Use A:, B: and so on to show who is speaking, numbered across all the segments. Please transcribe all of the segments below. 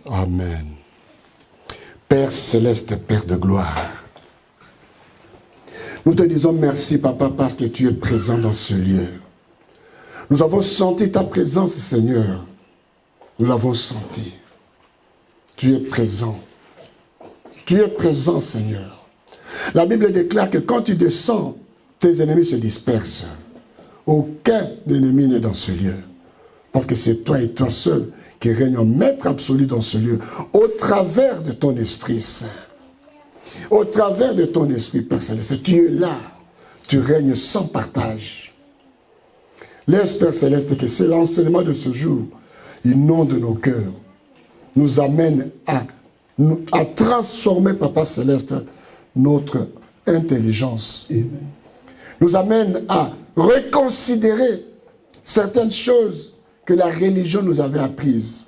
A: Amen. Père céleste, Père de gloire, nous te disons merci, Papa, parce que tu es présent dans ce lieu. Nous avons senti ta présence, Seigneur. Nous l'avons senti. Tu es présent. Tu es présent, Seigneur. La Bible déclare que quand tu descends, tes ennemis se dispersent. Aucun ennemi n'est dans ce lieu. Parce que c'est toi et toi seul qui règne en maître absolu dans ce lieu, au travers de ton Esprit Saint. Au travers de ton Esprit, Père Céleste, tu es là, tu règnes sans partage. Laisse, Père Céleste, que c'est l'enseignement de ce jour, inonde nos cœurs, nous amène à transformer, Papa Céleste, notre intelligence. Amen. Nous amène à reconsidérer certaines choses que la religion nous avait apprises.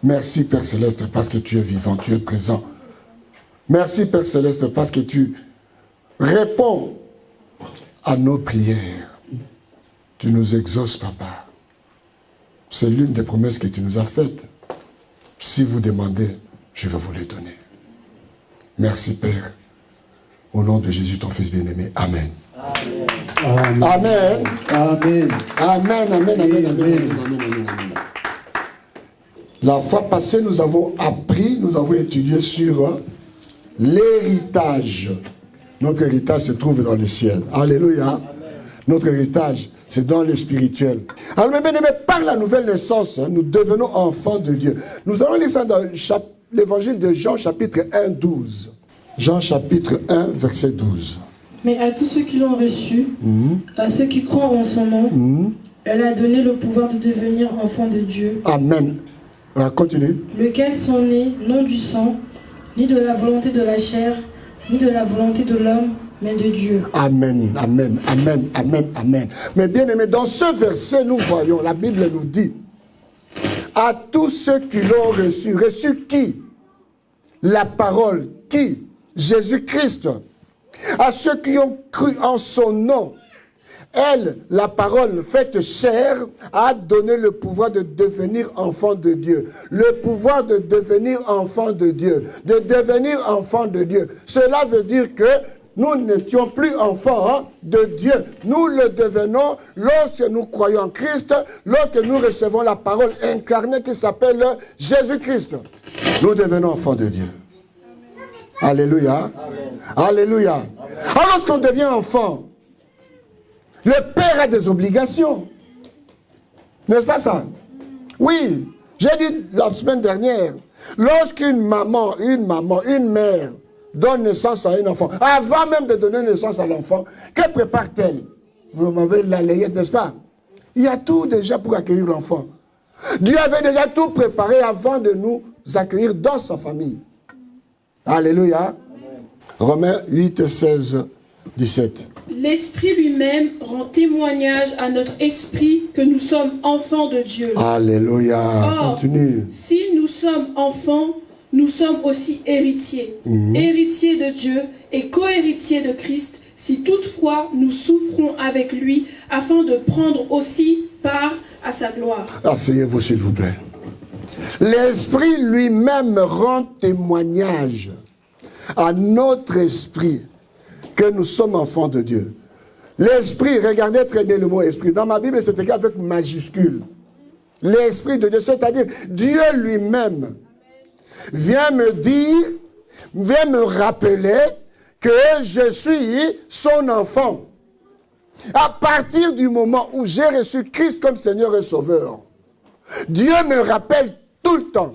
A: Merci, Père Céleste, parce que tu es vivant, tu es présent. Merci, Père Céleste, parce que tu réponds à nos prières. Tu nous exauces, Papa. C'est l'une des promesses que tu nous as faites. Si vous demandez, je vais vous les donner. Merci, Père. Au nom de Jésus, ton Fils bien-aimé. Amen. Amen. Amen. Amen. Amen. Amen. Amen. Amen. La fois passée, nous avons appris, nous avons étudié sur l'héritage. Notre héritage se trouve dans le ciel. Alléluia. Amen. Notre héritage, c'est dans le spirituel. Alors, mes bien-aimés, par la nouvelle naissance, nous devenons enfants de Dieu. Nous allons lire ça dans l'évangile de Jean, chapitre 1, 12. Jean, chapitre 1, verset 12.
B: Mais à tous ceux qui l'ont reçu, à ceux qui croient en son nom, elle a donné le pouvoir de devenir enfants de Dieu.
A: Amen. Continue.
B: Lesquels sont nés non du sang, ni de la volonté de la chair, ni de la volonté de l'homme, mais de Dieu. Amen,
A: amen, amen, amen, amen. Mais bien aimé, dans ce verset, nous voyons, la Bible nous dit, à tous ceux qui l'ont reçu, reçu qui? La parole, qui? Jésus-Christ. À ceux qui ont cru en son nom, elle, la parole faite chair, a donné le pouvoir de devenir enfant de Dieu. Le pouvoir de devenir enfant de Dieu. De devenir enfant de Dieu. Cela veut dire que nous n'étions plus enfants de Dieu. Nous le devenons lorsque nous croyons en Christ, lorsque nous recevons la parole incarnée qui s'appelle Jésus-Christ. Nous devenons enfants de Dieu. Alléluia. Amen. Alléluia. Amen. Alors lorsqu'on devient enfant, le père a des obligations. N'est-ce pas ça? Oui. J'ai dit la semaine dernière, lorsqu'une maman, une mère donne naissance à un enfant, avant même de donner naissance à l'enfant, que prépare-t-elle? Vous m'avez la layette, n'est-ce pas? Il y a tout déjà pour accueillir l'enfant. Dieu avait déjà tout préparé avant de nous accueillir dans sa famille. Alléluia. Amen. Romains 8, 16, 17.
B: L'Esprit lui-même rend témoignage à notre esprit que nous sommes enfants de Dieu.
A: Alléluia.
B: Or,
A: continue.
B: Si nous sommes enfants, nous sommes aussi héritiers. Héritiers de Dieu et co-héritiers de Christ, si toutefois nous souffrons avec lui, afin de prendre aussi part à sa gloire.
A: Asseyez-vous s'il vous plaît. L'Esprit lui-même rend témoignage à notre esprit que nous sommes enfants de Dieu. L'Esprit, regardez très bien le mot Esprit. Dans ma Bible, c'est écrit avec majuscule. L'Esprit de Dieu, c'est-à-dire Dieu lui-même, vient me dire, vient me rappeler que je suis son enfant. À partir du moment où j'ai reçu Christ comme Seigneur et Sauveur, Dieu me rappelle tout le temps,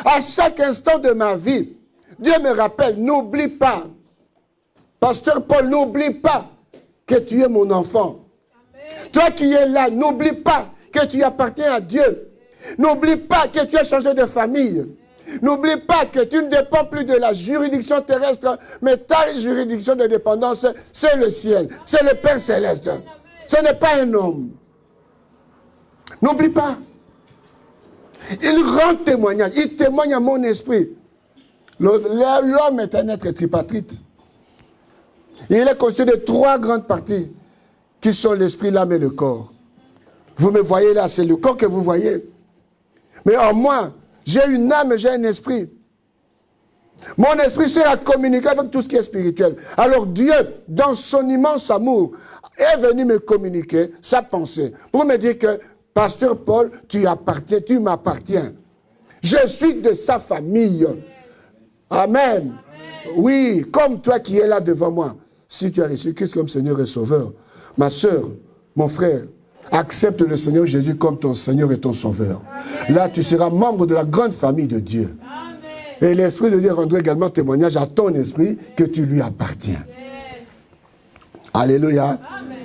A: à chaque instant de ma vie, Dieu me rappelle, n'oublie pas, Pasteur Paul, n'oublie pas que tu es mon enfant. Amen. Toi qui es là, n'oublie pas que tu appartiens à Dieu. N'oublie pas que tu as changé de famille. N'oublie pas que tu ne dépends plus de la juridiction terrestre, mais ta juridiction de dépendance, c'est le ciel, c'est le Père Céleste. Ce n'est pas un homme. N'oublie pas. Il rend témoignage, il témoigne à mon esprit. L'homme est un être tripartite. Il est constitué de 3 grandes parties qui sont l'esprit, l'âme et le corps. Vous me voyez là, c'est le corps que vous voyez. Mais en moi, J'ai une âme, j'ai un esprit. Mon esprit sert à communiquer avec tout ce qui est spirituel. Alors Dieu, dans son immense amour, est venu me communiquer sa pensée. Pour me dire que, Pasteur Paul, tu m'appartiens. Je suis de sa famille. Amen. Oui, comme toi qui es là devant moi. Si tu as reçu Christ comme Seigneur et Sauveur, ma soeur, mon frère, accepte le Seigneur Jésus comme ton Seigneur et ton Sauveur. Amen. Là, tu seras membre de la grande famille de Dieu. Amen. Et l'Esprit de Dieu rendra également témoignage à ton esprit que tu lui appartiens. Yes. Alléluia. Amen.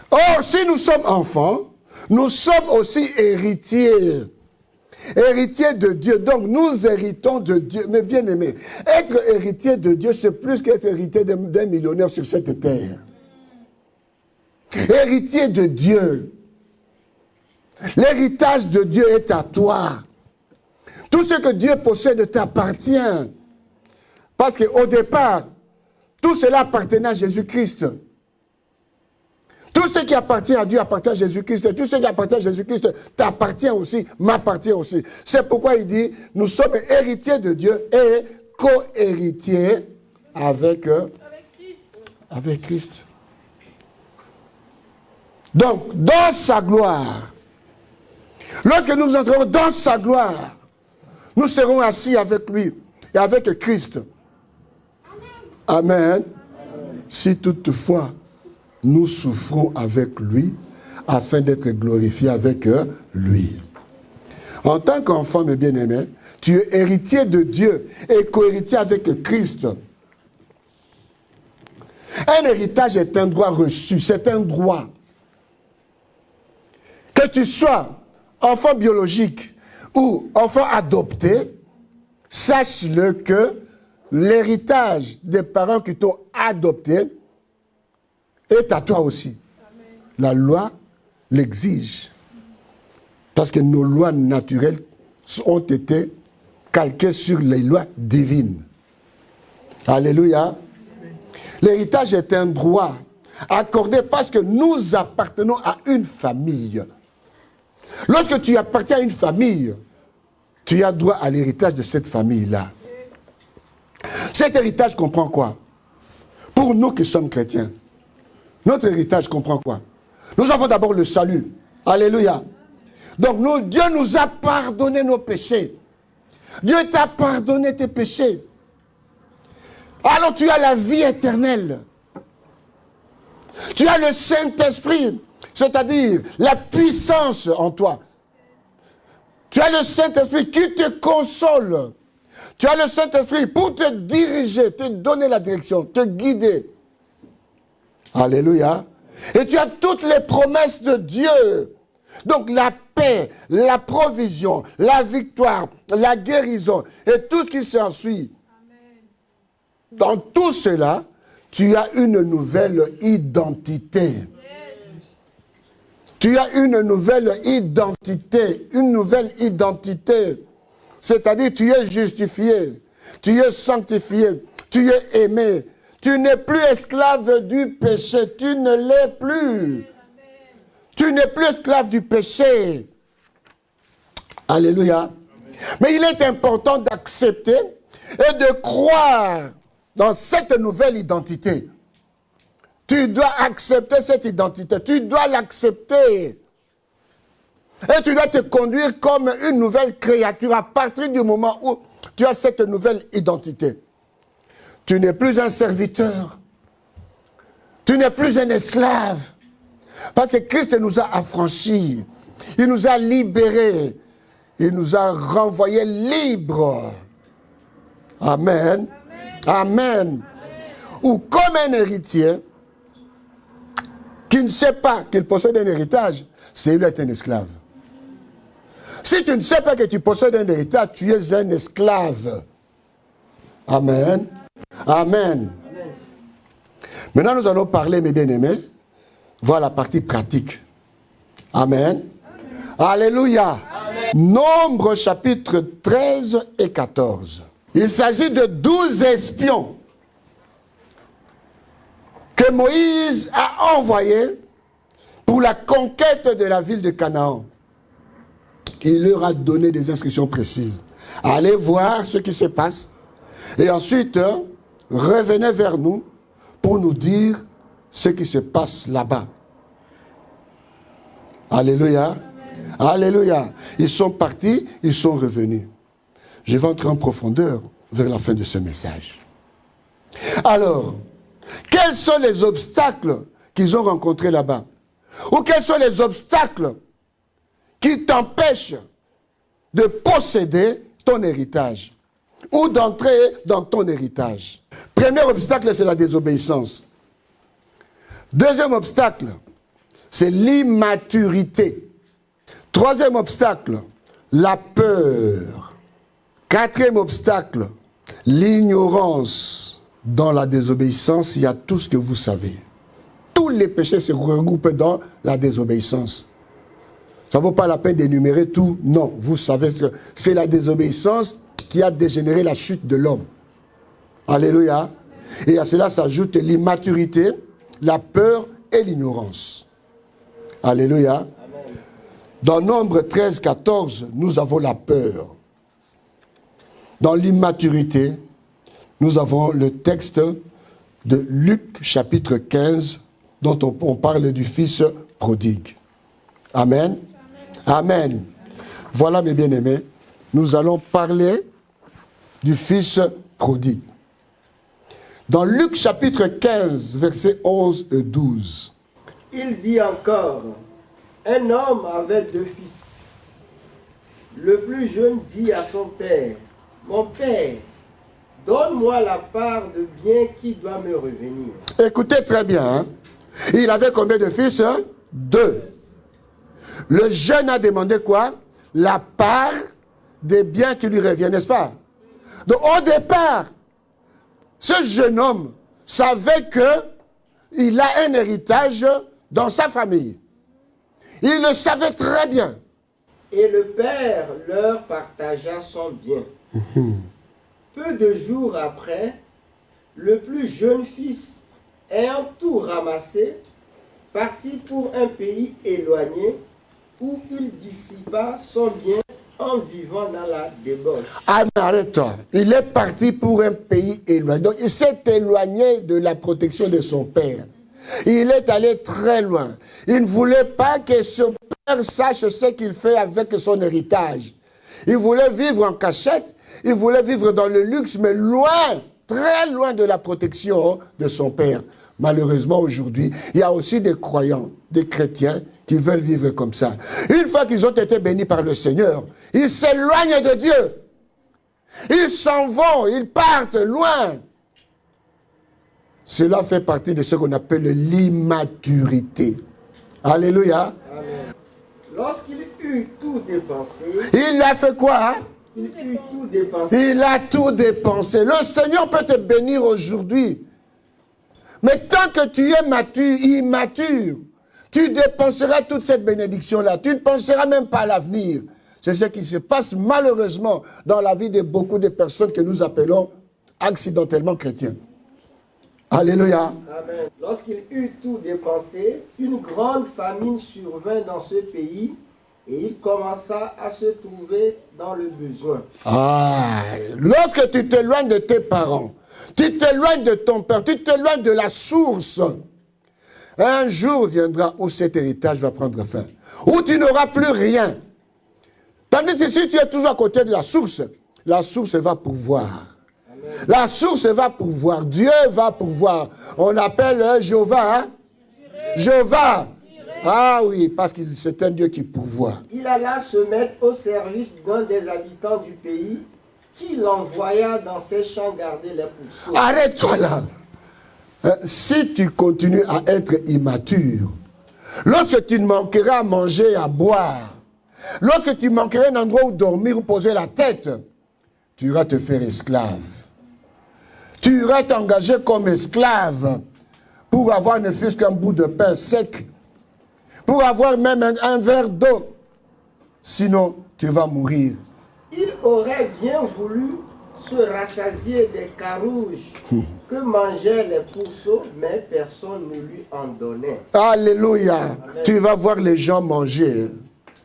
A: Or, si nous sommes enfants, nous sommes aussi héritiers. Héritiers de Dieu. Donc, nous héritons de Dieu. Mais bien aimé, être héritier de Dieu, c'est plus qu'être héritier d'un millionnaire sur cette terre. Héritier de Dieu. L'héritage de Dieu est à toi. Tout ce que Dieu possède t'appartient. Parce qu'au départ, tout cela appartenait à Jésus-Christ. Tout ce qui appartient à Dieu appartient à Jésus-Christ. Tout ce qui appartient à Jésus-Christ t'appartient aussi, m'appartient aussi. C'est pourquoi il dit, nous sommes héritiers de Dieu et co-héritiers avec Christ. Donc, dans sa gloire, lorsque nous entrerons dans sa gloire, nous serons assis avec lui et avec Christ. Amen. Amen. Si toutefois, nous souffrons avec lui, afin d'être glorifiés avec lui. En tant qu'enfant, mes bien-aimés, tu es héritier de Dieu et co-héritier avec Christ. Un héritage est un droit reçu, c'est un droit. Que tu sois enfant biologique ou enfant adopté, sache-le que l'héritage des parents qui t'ont adopté est à toi aussi. Amen. La loi l'exige. Parce que nos lois naturelles ont été calquées sur les lois divines. Alléluia. L'héritage est un droit accordé parce que nous appartenons à une famille. Lorsque tu appartiens à une famille, tu as droit à l'héritage de cette famille-là. Cet héritage comprend quoi? Pour nous qui sommes chrétiens, notre héritage comprend quoi? Nous avons d'abord le salut. Alléluia. Donc Dieu nous a pardonné nos péchés. Dieu t'a pardonné tes péchés. Alors tu as la vie éternelle. Tu as le Saint-Esprit, c'est-à-dire la puissance en toi. Tu as le Saint-Esprit qui te console. Tu as le Saint-Esprit pour te diriger, te donner la direction, te guider. Alléluia. Et tu as toutes les promesses de Dieu. Donc la paix, la provision, la victoire, la guérison et tout ce qui s'ensuit. Dans tout cela, tu as une nouvelle identité. Yes. Tu as une nouvelle identité. Une nouvelle identité. C'est-à-dire tu es justifié. Tu es sanctifié. Tu es aimé. Tu n'es plus esclave du péché. Tu ne l'es plus. Amen. Tu n'es plus esclave du péché. Alléluia. Amen. Mais il est important d'accepter et de croire dans cette nouvelle identité. Tu dois accepter cette identité. Tu dois l'accepter. Et tu dois te conduire comme une nouvelle créature à partir du moment où tu as cette nouvelle identité. Tu n'es plus un serviteur. Tu n'es plus un esclave. Parce que Christ nous a affranchis. Il nous a libérés. Il nous a renvoyés libres. Amen. Amen. Ou comme un héritier qui ne sait pas qu'il possède un héritage, c'est lui être un esclave. Si tu ne sais pas que tu possèdes un héritage, tu es un esclave. Amen. Amen. Maintenant, nous allons parler, mes bien-aimés, voir la partie pratique. Amen. Alléluia. Nombre chapitre 13 et 14. Il s'agit de 12 espions que Moïse a envoyés pour la conquête de la ville de Canaan. il leur a donné des instructions précises. Allez voir ce qui se passe. Et ensuite, revenez vers nous pour nous dire ce qui se passe là-bas. Alléluia. Amen. Alléluia. Ils sont partis, ils sont revenus. Je vais entrer en profondeur vers la fin de ce message. Alors, quels sont les obstacles qu'ils ont rencontrés là-bas? Ou quels sont les obstacles qui t'empêchent de posséder ton héritage ou d'entrer dans ton héritage? Premier obstacle, c'est la désobéissance. Deuxième obstacle, c'est l'immaturité. Troisième obstacle, la peur. Quatrième obstacle, l'ignorance. Dans la désobéissance, il y a tout ce que vous savez. Tous les péchés se regroupent dans la désobéissance. Ça ne vaut pas la peine d'énumérer tout. Non, vous savez que c'est la désobéissance qui a dégénéré la chute de l'homme. Alléluia. Et à cela s'ajoute l'immaturité, la peur et l'ignorance. Alléluia. Amen. Dans Nombre 13, 14, nous avons la peur. Dans l'immaturité, nous avons le texte de Luc chapitre 15 dont on parle du fils prodigue. Amen. Amen. Amen. Voilà mes bien-aimés, nous allons parler du fils prodigue. Dans Luc chapitre 15, versets 11 et 12.
C: Il dit encore, un homme avait 2 fils. Le plus jeune dit à son père, mon père, donne-moi la part de bien qui doit me revenir.
A: Écoutez très bien. Hein? Il avait combien de fils? 2. Le jeune a demandé quoi? La part des biens qui lui reviennent, n'est-ce pas? Donc au départ, ce jeune homme savait qu'il a un héritage dans sa famille. Il le savait très bien.
C: Et le père leur partagea son bien. Peu de jours après, le plus jeune fils, ayant tout ramassé, partit pour un pays éloigné où il dissipa son bien en vivant dans la débauche.
A: Ah, mais arrête-toi. Il est parti pour un pays éloigné. Donc, il s'est éloigné de la protection de son père. Il est allé très loin. Il ne voulait pas que son père sache ce qu'il fait avec son héritage. Il voulait vivre en cachette. Il voulait vivre dans le luxe, mais loin, très loin de la protection de son père. Malheureusement, aujourd'hui, il y a aussi des croyants, des chrétiens qui veulent vivre comme ça. Une fois qu'ils ont été bénis par le Seigneur, ils s'éloignent de Dieu. Ils s'en vont, ils partent loin. Cela fait partie de ce qu'on appelle l'immaturité. Alléluia.
C: Amen. Lorsqu'il eut tout dépensé,
A: il a fait quoi? Hein?
C: Il eut tout dépensé.
A: Il a tout dépensé. Le Seigneur peut te bénir aujourd'hui. Mais tant que tu es immature, tu dépenseras toute cette bénédiction-là. Tu ne penseras même pas à l'avenir. C'est ce qui se passe malheureusement dans la vie de beaucoup de personnes que nous appelons accidentellement chrétiens. Alléluia.
C: Amen. Lorsqu'il eut tout dépensé, une grande famine survint dans ce pays et il commença à se trouver dans le besoin.
A: Ah, lorsque tu t'éloignes de tes parents, tu t'éloignes de ton père, tu t'éloignes de la source, un jour viendra où cet héritage va prendre fin, où tu n'auras plus rien. Tandis que si tu es toujours à côté de la source va pourvoir. La source va pourvoir, Dieu va pourvoir. On appelle Jéhovah, hein? Jéhovah. Ah oui, parce que c'est un Dieu qui pourvoit.
C: Il alla se mettre au service d'un des habitants du pays qui l'envoya dans ses champs garder les pourceaux.
A: Arrête-toi là. Si tu continues à être immature, lorsque tu ne manqueras à manger et à boire, lorsque tu manqueras un endroit où dormir ou poser la tête, tu iras te faire esclave. Tu iras t'engager comme esclave pour avoir ne fût-ce qu'un bout de pain sec, pour avoir même un verre d'eau. Sinon, tu vas mourir.
C: Il aurait bien voulu se rassasier des carouges que mangeaient les pourceaux, mais personne ne lui en donnait.
A: Alléluia.
C: Amen.
A: Tu vas voir les gens manger.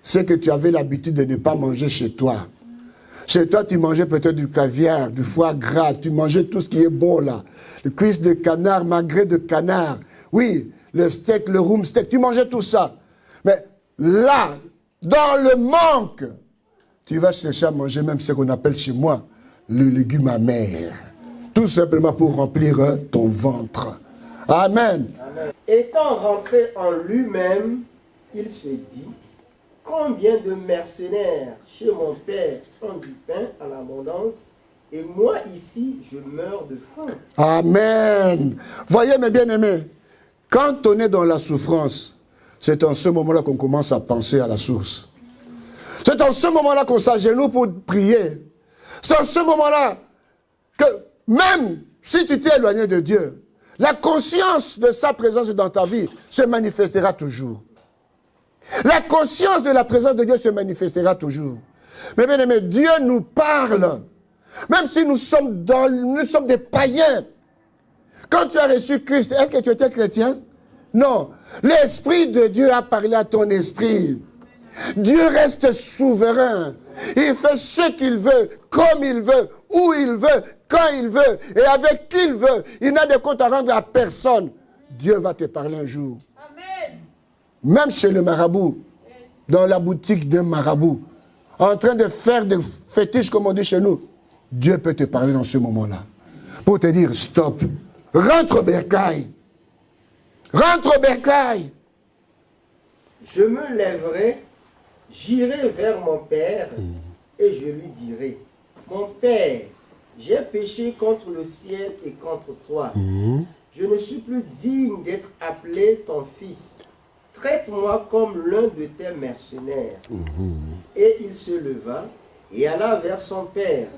A: c'est que tu avais l'habitude de ne pas manger chez toi. Chez toi, tu mangeais peut-être du caviar, du foie gras, tu mangeais tout ce qui est bon là. Les cuisses de canard, magret de canard. Oui, le steak, le room steak, tu mangeais tout ça. Mais là, dans le manque, tu vas chercher à manger même ce qu'on appelle chez moi le légume amer. Tout simplement pour remplir ton ventre. Amen.
C: Amen. Étant rentré en lui-même, il se dit, combien de mercenaires chez mon père ont du pain en abondance, et moi ici, je meurs de faim.
A: Amen. Voyez mes bien-aimés, quand on est dans la souffrance, c'est en ce moment-là qu'on commence à penser à la source. C'est en ce moment-là qu'on s'agenouille pour prier. C'est en ce moment-là que même si tu t'es éloigné de Dieu, la conscience de sa présence dans ta vie se manifestera toujours. La conscience de la présence de Dieu se manifestera toujours. Mais bien aimé, Dieu nous parle. Même si nous sommes des païens. Quand tu as reçu Christ, est-ce que tu étais chrétien? Non. L'Esprit de Dieu a parlé à ton esprit. Dieu reste souverain. Il fait ce qu'il veut, comme il veut, où il veut, quand il veut, et avec qui il veut. Il n'a de compte à rendre à personne. Dieu va te parler un jour. Amen. Même chez le marabout, dans la boutique d'un marabout, en train de faire des fétiches, comme on dit chez nous, Dieu peut te parler dans ce moment-là. Pour te dire, stop, rentre au bercail. Rentre au bercail.
C: Je me lèverai, j'irai vers mon père, et je lui dirai, mon père, j'ai péché contre le ciel et contre toi. Je ne suis plus digne d'être appelé ton fils. Traite-moi comme l'un de tes mercenaires. Et il se leva et alla vers son père.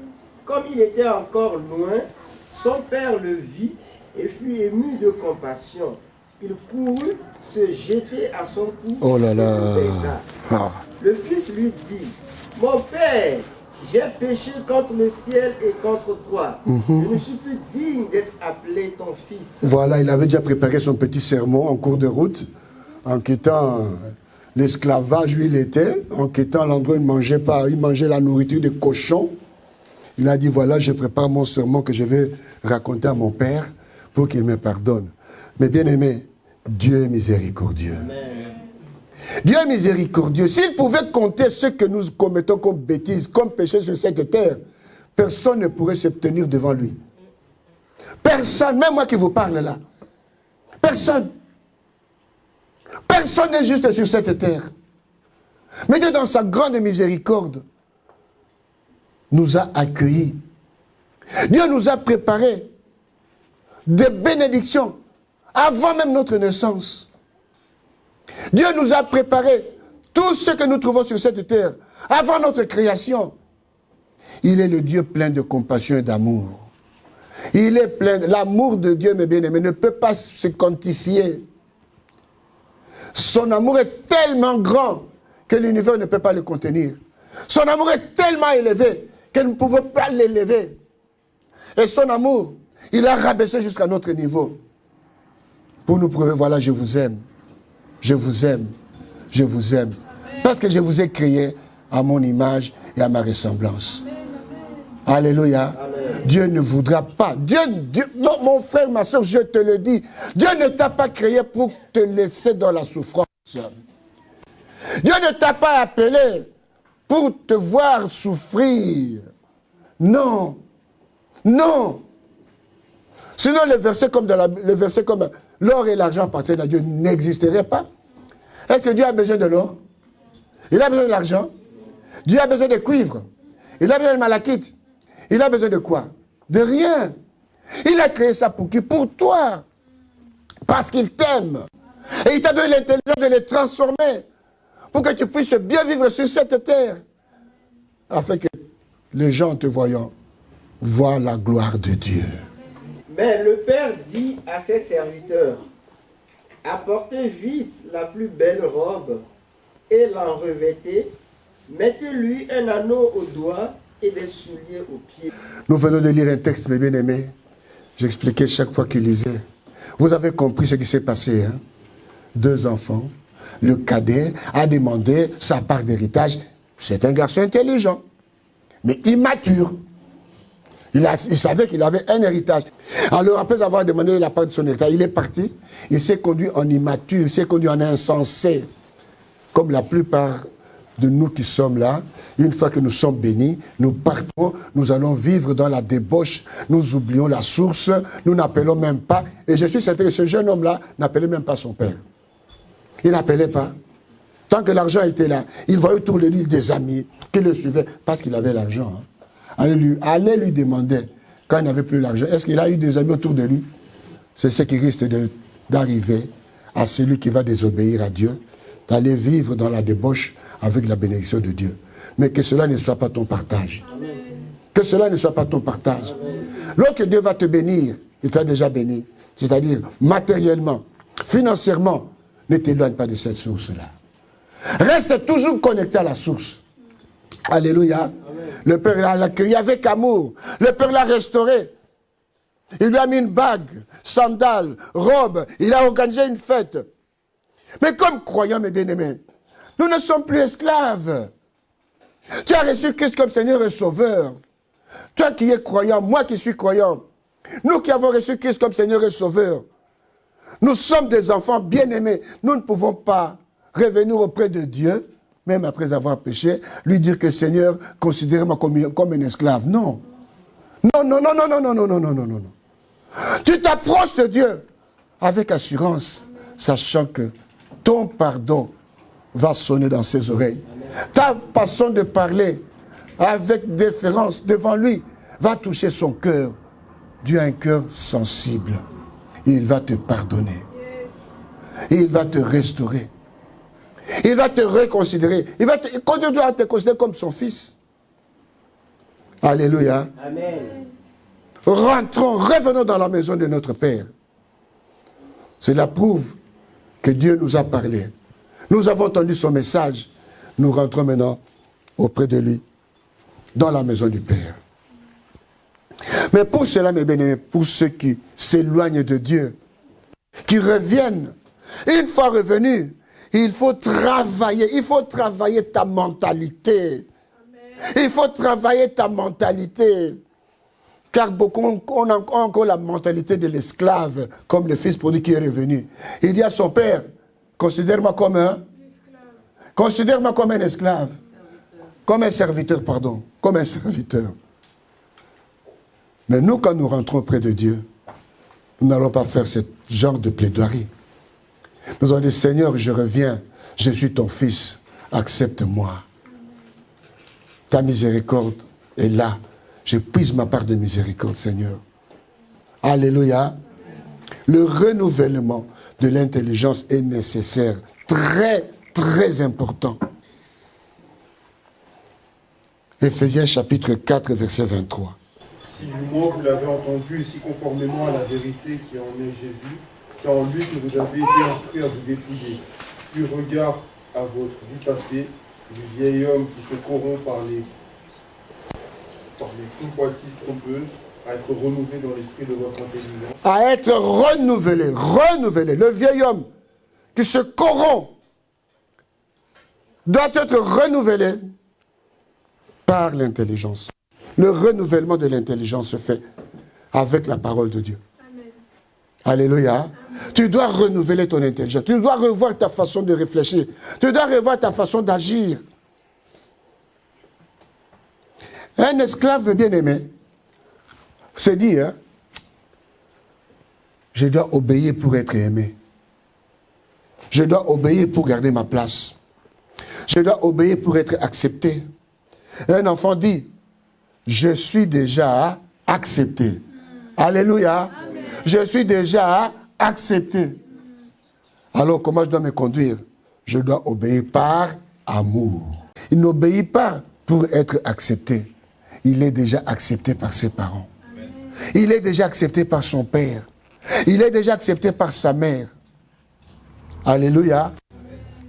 C: Comme il était encore loin, son père le vit et fut ému de compassion. Il courut se jeter à son cou.
A: Oh là là.
C: Le fils lui dit, mon père, j'ai péché contre le ciel et contre toi. Je ne suis plus digne d'être appelé ton fils.
A: Voilà, il avait déjà préparé son petit sermon en cours de route, en quittant l'esclavage où il était, en quittant l'endroit où il mangeait pas, il mangeait la nourriture des cochons. Il a dit, voilà, je prépare mon sermon que je vais raconter à mon père pour qu'il me pardonne. Mais bien aimé, Dieu est miséricordieux.
C: Amen.
A: Dieu est miséricordieux. S'il pouvait compter ce que nous commettons comme bêtises, comme péché sur cette terre, personne ne pourrait se tenir devant lui. Personne, même moi qui vous parle là. Personne. Personne n'est juste sur cette terre. Mais Dieu, dans sa grande miséricorde, nous a accueillis. Dieu nous a préparé des bénédictions avant même notre naissance. Dieu nous a préparé tout ce que nous trouvons sur cette terre avant notre création. Il est le Dieu plein de compassion et d'amour. Il est plein de l'amour de Dieu, mes bien-aimés, ne peut pas se quantifier. Son amour est tellement grand que l'univers ne peut pas le contenir. Son amour est tellement élevé que nous ne pouvons pas l'élever. Et son amour, il a rabaissé jusqu'à notre niveau. Pour nous prouver, voilà, je vous aime. Je vous aime. Je vous aime. Parce que je vous ai créé à mon image et à ma ressemblance. Alléluia.
C: Amen.
A: Dieu ne voudra pas. Non, mon frère, ma soeur, je te le dis. Dieu ne t'a pas créé pour te laisser dans la souffrance. Dieu ne t'a pas appelé pour te voir souffrir. Non. Non. Sinon, le verset comme l'or et l'argent appartiennent à Dieu n'existerait pas. Est-ce que Dieu a besoin de l'or? Il a besoin de l'argent. Dieu a besoin de cuivre. Il a besoin de malachite. Il a besoin de quoi? De rien. Il a créé ça pour qui? Pour toi. Parce qu'il t'aime. Et il t'a donné l'intelligence de les transformer. Pour que tu puisses bien vivre sur cette terre. Afin que les gens te voyant voient la gloire de Dieu.
C: Mais le père dit à ses serviteurs, apportez vite la plus belle robe et l'en revêtez, mettez-lui un anneau au doigt et des souliers aux pieds.
A: Nous venons de lire un texte, mes bien-aimés. J'expliquais chaque fois qu'il lisait. Vous avez compris ce qui s'est passé, hein? 2 enfants. le cadet, a demandé sa part d'héritage. C'est un garçon intelligent, mais immature. Il savait qu'il avait un héritage. Alors, après avoir demandé la part de son héritage, il est parti. Il s'est conduit en immature, il s'est conduit en insensé. Comme la plupart de nous qui sommes là, une fois que nous sommes bénis, nous partons, nous allons vivre dans la débauche, nous oublions la source, nous n'appelons même pas. Et je suis certain que ce jeune homme-là n'appelait même pas son père. Il n'appelait pas. Tant que l'argent était là, il voyait autour de lui des amis qui le suivaient parce qu'il avait l'argent. Allez lui demander, quand il n'avait plus l'argent, est-ce qu'il a eu des amis autour de lui? C'est ce qui risque d'arriver à celui qui va désobéir à Dieu, d'aller vivre dans la débauche avec la bénédiction de Dieu. Mais que cela ne soit pas ton partage. Amen. Que cela ne soit pas ton partage. Amen. Lorsque Dieu va te bénir, il t'a déjà béni, c'est-à-dire matériellement, financièrement, ne t'éloigne pas de cette source-là. Reste toujours connecté à la source. Alléluia. Amen. Le Père l'a accueilli avec amour. Le Père l'a restauré. Il lui a mis une bague, sandales, robe. Il a organisé une fête. Mais comme croyants, mes bien-aimés, nous ne sommes plus esclaves. Tu as reçu Christ comme Seigneur et Sauveur. Toi qui es croyant, moi qui suis croyant, nous qui avons reçu Christ comme Seigneur et Sauveur, nous sommes des enfants bien-aimés. Nous ne pouvons pas revenir auprès de Dieu, même après avoir péché, lui dire que Seigneur, considère-moi comme un esclave. Non. Non, non, non, non, non, non, non, non, non, non, non. Tu t'approches de Dieu avec assurance, sachant que ton pardon va sonner dans ses oreilles. Ta façon de parler avec déférence devant lui va toucher son cœur. Dieu a un cœur sensible. Il va te pardonner. Il va te restaurer. Il va te reconsidérer. Il va te considérer comme son fils. Alléluia.
C: Amen.
A: Rentrons, revenons dans la maison de notre Père. Cela prouve que Dieu nous a parlé. Nous avons entendu son message. Nous rentrons maintenant auprès de lui, dans la maison du Père. Mais pour cela, mes bien-aimés, pour ceux qui s'éloignent de Dieu, qui reviennent, une fois revenus, il faut travailler ta mentalité. Amen. Il faut travailler ta mentalité. Car beaucoup ont encore la mentalité de l'esclave, comme le fils prodigue qui est revenu. Il dit à son père, considère-moi comme un esclave. Comme un serviteur, pardon. Comme un serviteur. Mais nous, quand nous rentrons près de Dieu, nous n'allons pas faire ce genre de plaidoirie. Nous allons dire, Seigneur, je reviens, je suis ton fils, accepte-moi. Ta miséricorde est là. Je puise ma part de miséricorde, Seigneur. Alléluia. Le renouvellement de l'intelligence est nécessaire. Très, très important. Éphésiens chapitre 4, verset 23.
D: Si du moins vous l'avez entendu, et si conformément à la vérité qui en est Jésus, c'est en lui que vous avez été instruits à vous dépouiller. Plus regard à votre vie passée, du vieil homme qui se corrompt par les convoitises trompeuses, à être renouvelé dans l'esprit de votre intelligence.
A: À être renouvelé. Le vieil homme qui se corrompt doit être renouvelé par l'intelligence. Le renouvellement de l'intelligence se fait avec la parole de Dieu. Amen. Alléluia. Amen. Tu dois renouveler ton intelligence. Tu dois revoir ta façon de réfléchir. Tu dois revoir ta façon d'agir. Un esclave bien-aimé se dit, je dois obéir pour être aimé. Je dois obéir pour garder ma place. Je dois obéir pour être accepté. Un enfant dit, je suis déjà accepté. Alléluia. Amen. Je suis déjà accepté. Alors comment je dois me conduire? Je dois obéir par amour. Il n'obéit pas pour être accepté. Il est déjà accepté par ses parents. Amen. Il est déjà accepté par son père. Il est déjà accepté par sa mère. Alléluia.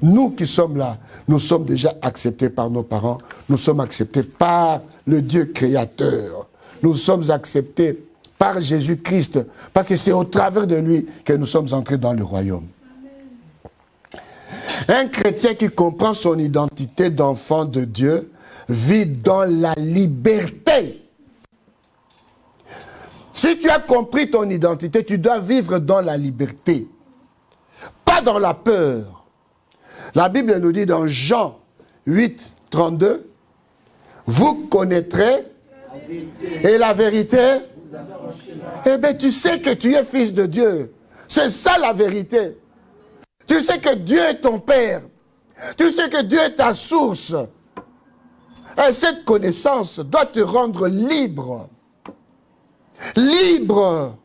A: Nous qui sommes là, nous sommes déjà acceptés par nos parents. Nous sommes acceptés par le Dieu créateur. Nous sommes acceptés par Jésus-Christ. Parce que c'est au travers de lui que nous sommes entrés dans le royaume. Un chrétien qui comprend son identité d'enfant de Dieu vit dans la liberté. Si tu as compris ton identité, tu dois vivre dans la liberté, pas dans la peur. La Bible nous dit dans Jean 8, 32, vous connaîtrez et la vérité. Eh bien, tu sais que tu es fils de Dieu. C'est ça la vérité. Tu sais que Dieu est ton Père. Tu sais que Dieu est ta source. Et cette connaissance doit te rendre libre. Libre.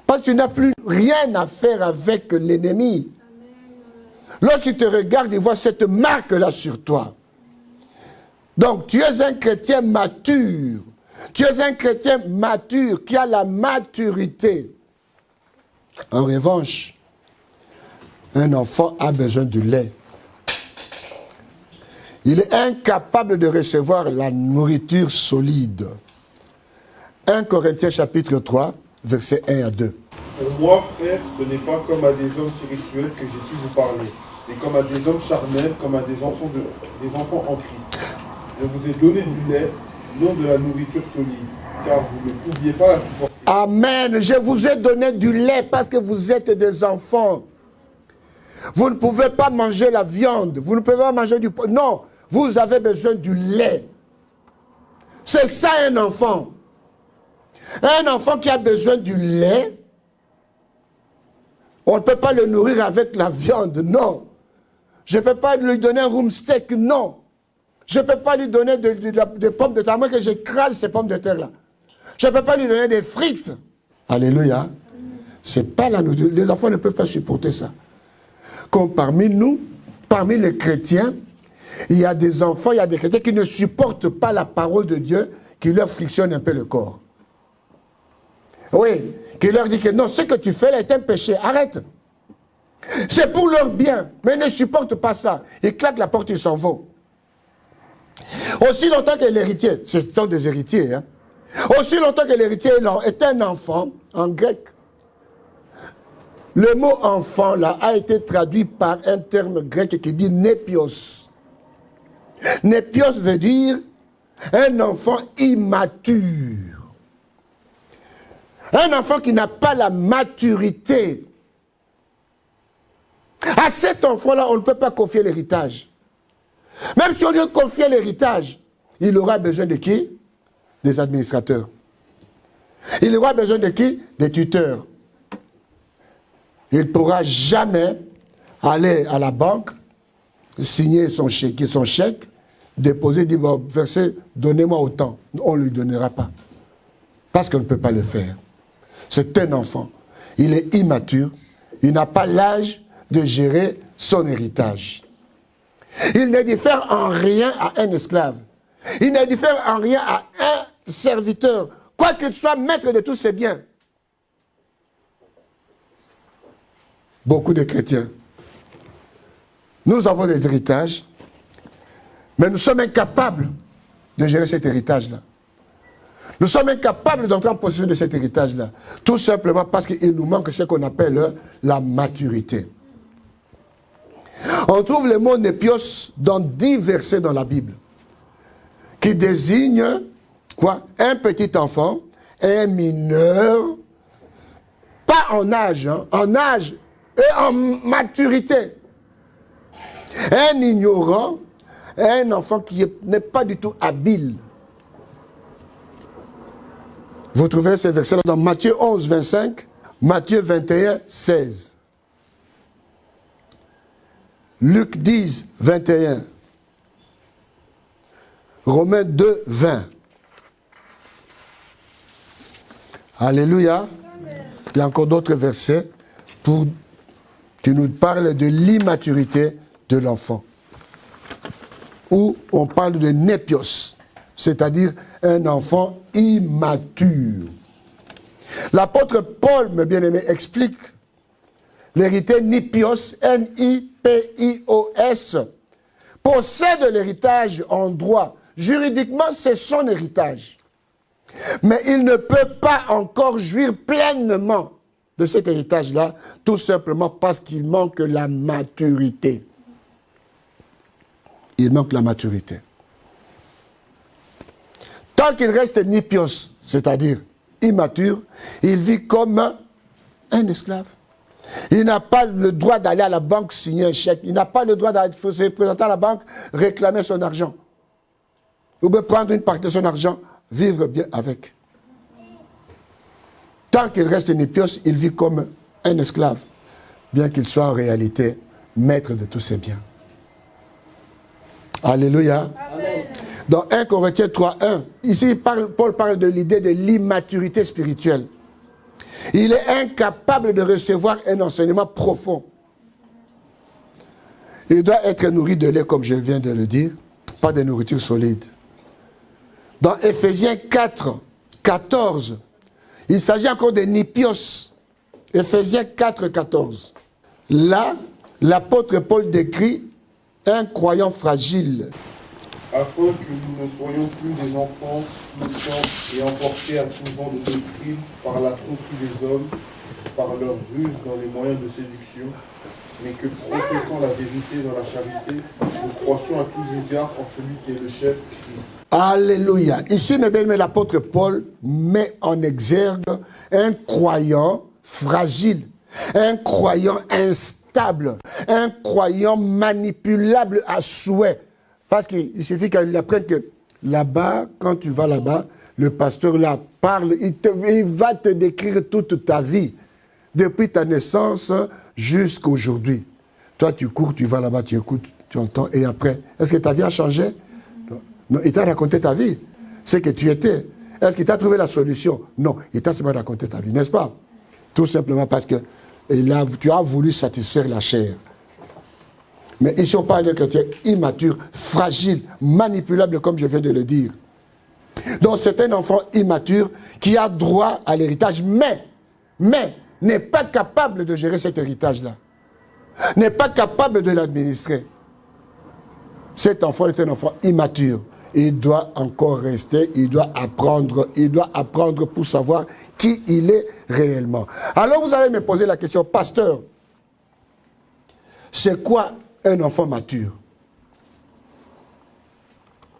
A: Parce que tu n'as plus rien à faire avec l'ennemi. Lorsqu'il te regarde, il voit cette marque-là sur toi. Donc, tu es un chrétien mature. Tu es un chrétien mature qui a la maturité. En revanche, un enfant a besoin du lait. Il est incapable de recevoir la nourriture solide. 1 Corinthiens chapitre 3, versets 1 à 2.
D: Pour moi, frère, ce n'est pas comme à des hommes spirituels que j'ai pu vous parler, mais comme à des hommes charnels, comme à des enfants en Christ. Je vous ai donné du lait, non de la nourriture solide, car vous ne pouviez pas la supporter.
A: Amen. Je vous ai donné du lait parce que vous êtes des enfants. Vous ne pouvez pas manger la viande. Vous ne pouvez pas manger du poisson. Non, vous avez besoin du lait. C'est ça un enfant. Un enfant qui a besoin du lait, on ne peut pas le nourrir avec la viande, non. Je ne peux pas lui donner un room steak, non. Je ne peux pas lui donner des pommes de terre, à moins que j'écrase ces pommes de terre-là. Je ne peux pas lui donner des frites. Alléluia. C'est pas la nourriture. Les enfants ne peuvent pas supporter ça. Comme parmi nous, parmi les chrétiens, il y a des enfants, il y a des chrétiens qui ne supportent pas la parole de Dieu, qui leur frictionne un peu le corps. Oui, qui leur dit que non, ce que tu fais là est un péché, arrête. C'est pour leur bien, mais ils ne supportent pas ça. Ils claquent la porte, ils s'en vont. Aussi longtemps que l'héritier, ce sont des héritiers, hein. Aussi longtemps que l'héritier est un enfant, en grec, le mot enfant là a été traduit par un terme grec qui dit népios. Népios veut dire un enfant immature. Un enfant qui n'a pas la maturité. À cet enfant-là, on ne peut pas confier l'héritage. Même si on lui confie l'héritage, il aura besoin de qui? Des administrateurs. Il aura besoin de qui? Des tuteurs. Il ne pourra jamais aller à la banque, signer son chèque, déposer, dire, bon, versez, donnez-moi autant. On ne lui donnera pas. Parce qu'on ne peut pas le faire. C'est un enfant. Il est immature. Il n'a pas l'âge de gérer son héritage. Il ne diffère en rien à un esclave. Il ne diffère en rien à un serviteur. Quoi qu'il soit maître de tous ses biens. Beaucoup de chrétiens. Nous avons des héritages, mais nous sommes incapables de gérer cet héritage-là. Nous sommes incapables d'entrer en possession de cet héritage-là. Tout simplement parce qu'il nous manque ce qu'on appelle la maturité. On trouve le mot népios dans 10 versets dans la Bible, qui désigne quoi? Un petit enfant, un mineur, pas en âge, hein, en âge et en maturité. Un ignorant, un enfant qui n'est pas du tout habile. Vous trouvez ces versets-là dans Matthieu 11, 25, Matthieu 21, 16. Luc 10, 21. Romains 2, 20. Alléluia. Il y a encore d'autres versets qui nous parlent de l'immaturité de l'enfant. Où on parle de népios, c'est-à-dire un enfant immature. L'apôtre Paul, mes bien-aimés, explique l'héritier Nipios, N-I-P-I-O-S, possède l'héritage en droit. Juridiquement, c'est son héritage. Mais il ne peut pas encore jouir pleinement de cet héritage-là, tout simplement parce qu'il manque la maturité. Il manque la maturité. Tant qu'il reste nipios, c'est-à-dire immature, il vit comme un esclave. Il n'a pas le droit d'aller à la banque signer un chèque. Il n'a pas le droit d'aller se présenter à la banque, réclamer son argent. Ou bien prendre une partie de son argent, vivre bien avec. Tant qu'il reste nipios, il vit comme un esclave, bien qu'il soit en réalité maître de tous ses biens. Alléluia.
C: Amen.
A: Dans 1 Corinthiens 3:1, ici Paul parle de l'idée de l'immaturité spirituelle. Il est incapable de recevoir un enseignement profond. Il doit être nourri de lait, comme je viens de le dire, pas de nourriture solide. Dans Éphésiens 4:14, il s'agit encore de nipios. Éphésiens 4:14. Là, l'apôtre Paul décrit un croyant fragile.
D: Afin que nous ne soyons plus des enfants flottants et emportés à tout vent de doctrine par la tromperie des hommes, par leur ruse dans les moyens de séduction, mais que professant la vérité dans la charité, nous croissions à tous égards en celui qui est le chef, Christ.
A: Alléluia. Ici, l'apôtre Paul met en exergue un croyant fragile, un croyant instable, un croyant manipulable à souhait. Parce qu'il suffit qu'il apprenne que là-bas, quand tu vas là-bas, le pasteur là parle, il va te décrire toute ta vie, depuis ta naissance jusqu'aujourd'hui. Toi, tu cours, tu vas là-bas, tu écoutes, tu entends, et après, est-ce que ta vie a changé? Non, il t'a raconté ta vie, ce que tu étais. Est-ce qu'il t'a trouvé la solution? Non, il t'a seulement raconté ta vie, n'est-ce pas? Tout simplement parce que tu as voulu satisfaire la chair. Mais ici, on parle d'un chrétien immature, fragile, manipulable, comme je viens de le dire. Donc, c'est un enfant immature qui a droit à l'héritage, mais n'est pas capable de gérer cet héritage-là. N'est pas capable de l'administrer. Cet enfant est un enfant immature. Il doit encore rester, il doit apprendre pour savoir qui il est réellement. Alors, vous allez me poser la question, pasteur, c'est quoi un enfant mature?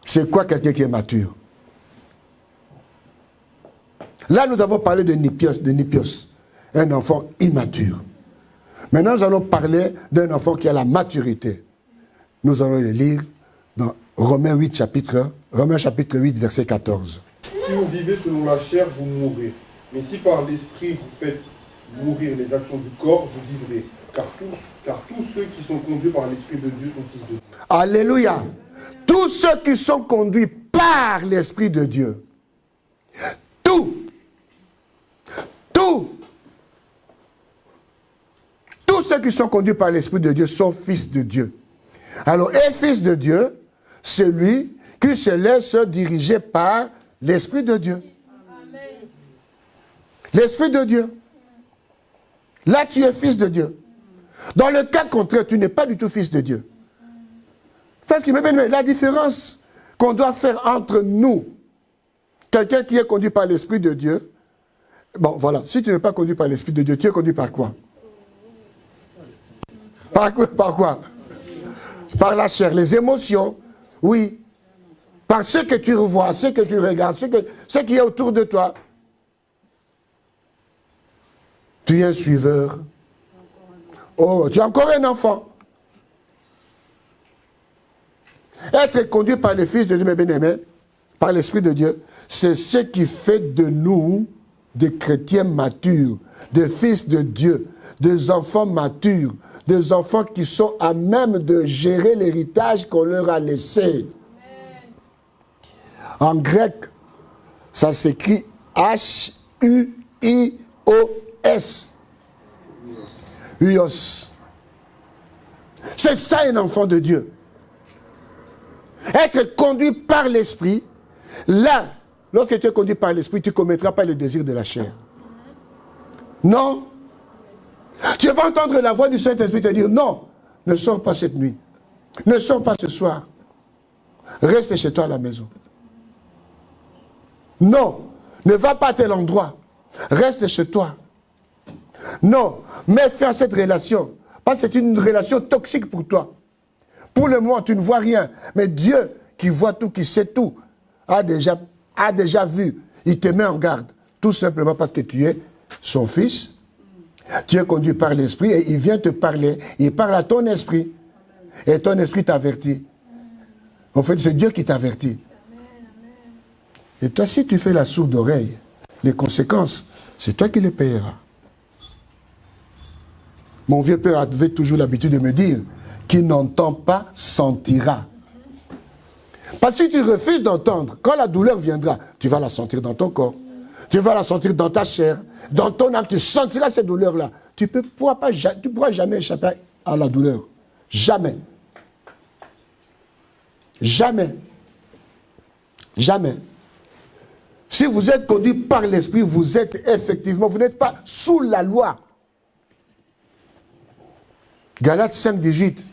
A: C'est quoi quelqu'un qui est mature? Là, nous avons parlé de nipios, un enfant immature. Maintenant, nous allons parler d'un enfant qui a la maturité. Nous allons le lire dans Romains chapitre 8, verset 14.
D: Si vous vivez selon la chair, vous mourrez. Mais si par l'esprit vous faites mourir les actions du corps, vous vivrez. Car tous ceux qui sont conduits par l'Esprit de Dieu sont fils de Dieu.
A: Alléluia. Tous ceux qui sont conduits par l'Esprit de Dieu. Tous ceux qui sont conduits par l'Esprit de Dieu sont fils de Dieu. Alors, un fils de Dieu, c'est lui qui se laisse diriger par l'Esprit de Dieu. L'Esprit de Dieu. Là, tu es fils de Dieu. Dans le cas contraire, tu n'es pas du tout fils de Dieu. Parce que la différence qu'on doit faire entre nous, quelqu'un qui est conduit par l'Esprit de Dieu, bon voilà, si tu n'es pas conduit par l'Esprit de Dieu, tu es conduit par quoi? Par quoi? Par la chair, les émotions, oui. Par ce que tu revois, ce que tu regardes, ce qui est autour de toi. Tu es un suiveur. Oh, tu es encore un enfant. Être conduit par les fils de Dieu, mes bien-aimés, par l'Esprit de Dieu, c'est ce qui fait de nous des chrétiens matures, des fils de Dieu, des enfants matures, des enfants qui sont à même de gérer l'héritage qu'on leur a laissé. En grec, ça s'écrit H-U-I-O-S. Huios. C'est ça un enfant de Dieu. Être conduit par l'Esprit, là, lorsque tu es conduit par l'Esprit, tu ne commettras pas le désir de la chair. Non. Tu vas entendre la voix du Saint-Esprit te dire, non, ne sors pas cette nuit. Ne sors pas ce soir. Reste chez toi à la maison. Non, ne va pas à tel endroit. Reste chez toi. Non, mets fin à cette relation. Parce que c'est une relation toxique pour toi. Pour le moment, tu ne vois rien. Mais Dieu, qui voit tout, qui sait tout, a déjà vu. Il te met en garde. Tout simplement parce que tu es son fils. Tu es conduit par l'esprit et il vient te parler. Il parle à ton esprit. Et ton esprit t'avertit. En fait, c'est Dieu qui t'avertit. Et toi, si tu fais la sourde oreille, les conséquences, c'est toi qui les payeras. Mon vieux père avait toujours l'habitude de me dire, qui n'entend pas sentira. Parce que si tu refuses d'entendre, quand la douleur viendra, tu vas la sentir dans ton corps. Tu vas la sentir dans ta chair, dans ton âme, tu sentiras cette douleur-là. Tu ne pourras jamais échapper à la douleur. Jamais. Jamais. Jamais. Si vous êtes conduit par l'esprit, vous êtes effectivement, vous n'êtes pas sous la loi. Galates 5, 18.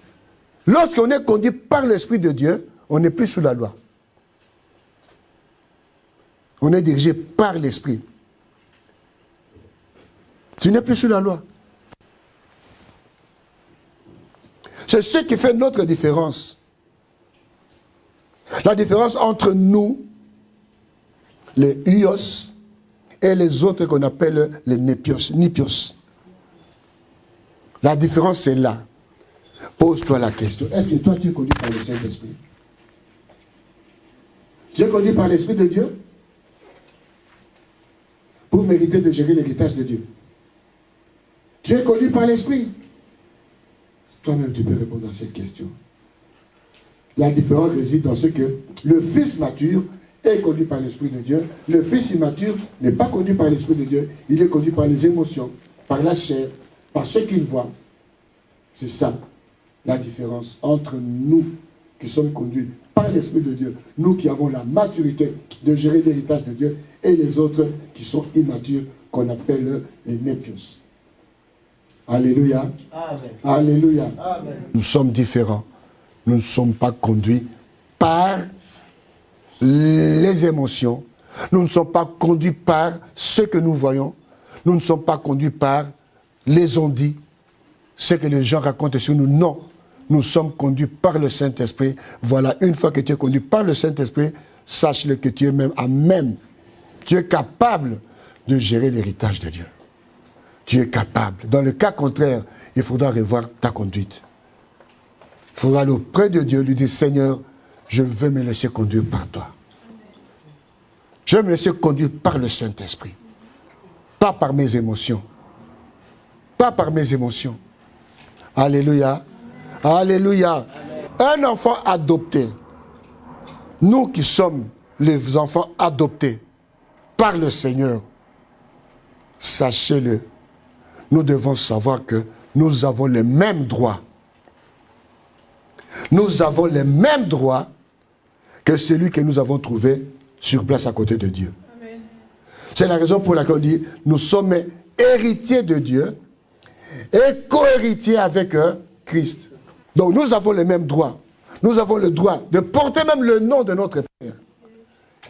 A: Lorsqu'on est conduit par l'Esprit de Dieu, on n'est plus sous la loi. On est dirigé par l'Esprit. Tu n'es plus sous la loi. C'est ce qui fait notre différence. La différence entre nous, les Huios, et les autres qu'on appelle les Nipios. La différence, c'est là. Pose-toi la question. Est-ce que toi, tu es conduit par le Saint-Esprit? Tu es conduit par l'Esprit de Dieu pour mériter de gérer l'héritage de Dieu? Tu es conduit par l'Esprit? Toi-même, tu peux répondre à cette question. La différence réside dans ce que le fils mature est conduit par l'Esprit de Dieu. Le fils immature n'est pas conduit par l'Esprit de Dieu. Il est conduit par les émotions, par la chair, par ce qu'il voit. C'est ça, la différence entre nous qui sommes conduits par l'Esprit de Dieu, nous qui avons la maturité de gérer l'héritage de Dieu, et les autres qui sont immatures, qu'on appelle les népios. Alléluia.
C: Amen.
A: Alléluia.
C: Amen.
A: Nous sommes différents. Nous ne sommes pas conduits par les émotions. Nous ne sommes pas conduits par ce que nous voyons. Nous ne sommes pas conduits par les ondits, ce que les gens racontent sur nous. Non, nous sommes conduits par le Saint-Esprit. Voilà, une fois que tu es conduit par le Saint-Esprit, sache-le que tu es même à même. Tu es capable de gérer l'héritage de Dieu. Tu es capable. Dans le cas contraire, il faudra revoir ta conduite. Il faudra aller auprès de Dieu, lui dire, Seigneur, je veux me laisser conduire par toi. Je veux me laisser conduire par le Saint-Esprit. Pas par mes émotions. Pas par mes émotions. Alléluia. Alléluia. Un enfant adopté. Nous qui sommes les enfants adoptés par le Seigneur, sachez-le, nous devons savoir que nous avons les mêmes droits. Nous avons les mêmes droits que celui que nous avons trouvé sur place à côté de Dieu. C'est la raison pour laquelle on dit, nous sommes héritiers de Dieu et co-héritiers avec Christ. Donc nous avons les mêmes droits. Nous avons le droit de porter même le nom de notre Père.